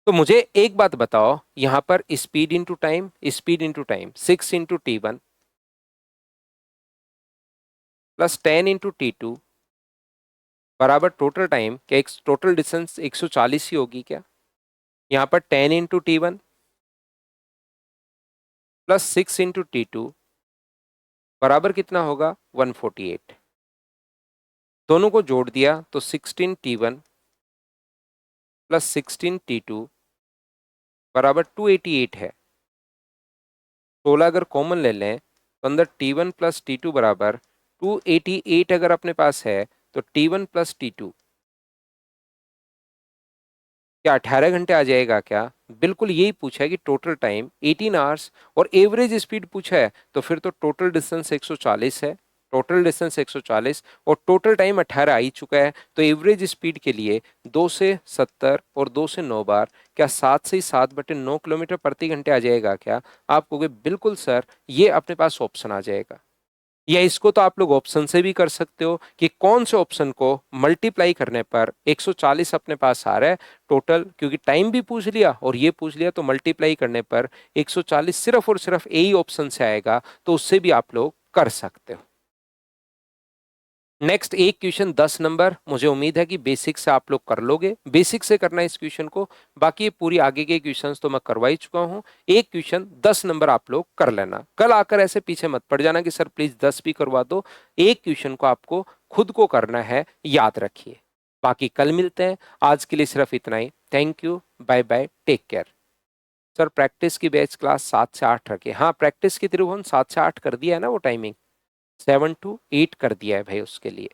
तो मुझे एक बात बताओ, यहां पर speed into time 6 × T1 + 10 × T2 बराबर टोटल टाइम, क्या एक टोटल डिस्टेंस 140 ही होगी क्या? यहाँ पर 10 × T1 + 6 × T2 बराबर कितना होगा? 148। दोनों को जोड़ दिया तो 16T1 + 16T2 बराबर 288 है। 16 अगर कॉमन ले लें तो अंदर T1 + T2 बराबर 288 अगर अपने पास है, तो T1 + T2 क्या 18 घंटे आ जाएगा क्या? बिल्कुल यही पूछा है कि टोटल टाइम 18 आवर्स और एवरेज स्पीड पूछा है, तो फिर तो टोटल डिस्टेंस 140 है, टोटल डिस्टेंस 140 और टोटल टाइम 18 आ ही चुका है, तो एवरेज स्पीड के लिए 2 से 70 और 2 से 9 बार, क्या 7 से 7/9 किलोमीटर प्रति घंटे आ जाएगा क्या? आप कहोगे बिल्कुल सर, ये अपने पास ऑप्शन आ जाएगा। या इसको तो आप लोग ऑप्शन से भी कर सकते हो कि कौन से ऑप्शन को मल्टीप्लाई करने पर 140 अपने पास आ रहा है टोटल, क्योंकि टाइम भी पूछ लिया और ये पूछ लिया, तो मल्टीप्लाई करने पर 140 सिर्फ और सिर्फ यही ऑप्शन से आएगा, तो उससे भी आप लोग कर सकते हो। नेक्स्ट एक क्वेश्चन 10 नंबर, मुझे उम्मीद है कि बेसिक से आप लोग कर लोगे, बेसिक से करना है इस क्वेश्चन को, बाकी ये पूरी आगे के क्वेश्चंस तो मैं करवा ही चुका हूं। एक क्वेश्चन 10 नंबर आप लोग कर लेना, कल आकर ऐसे पीछे मत पड़ जाना कि सर प्लीज 10 भी करवा दो। एक क्वेश्चन को आपको खुद को करना है, याद रखिए। बाकी कल मिलते हैं, आज के लिए सिर्फ इतना ही। Thank you, bye bye, take care. Sir practice की बैच क्लास 7 से 8 रखे, हाँ प्रैक्टिस की त्रिभुवन 7 से 8 कर दिया है ना, वो टाइमिंग 7 to 8 कर दिया है भाई उसके लिए।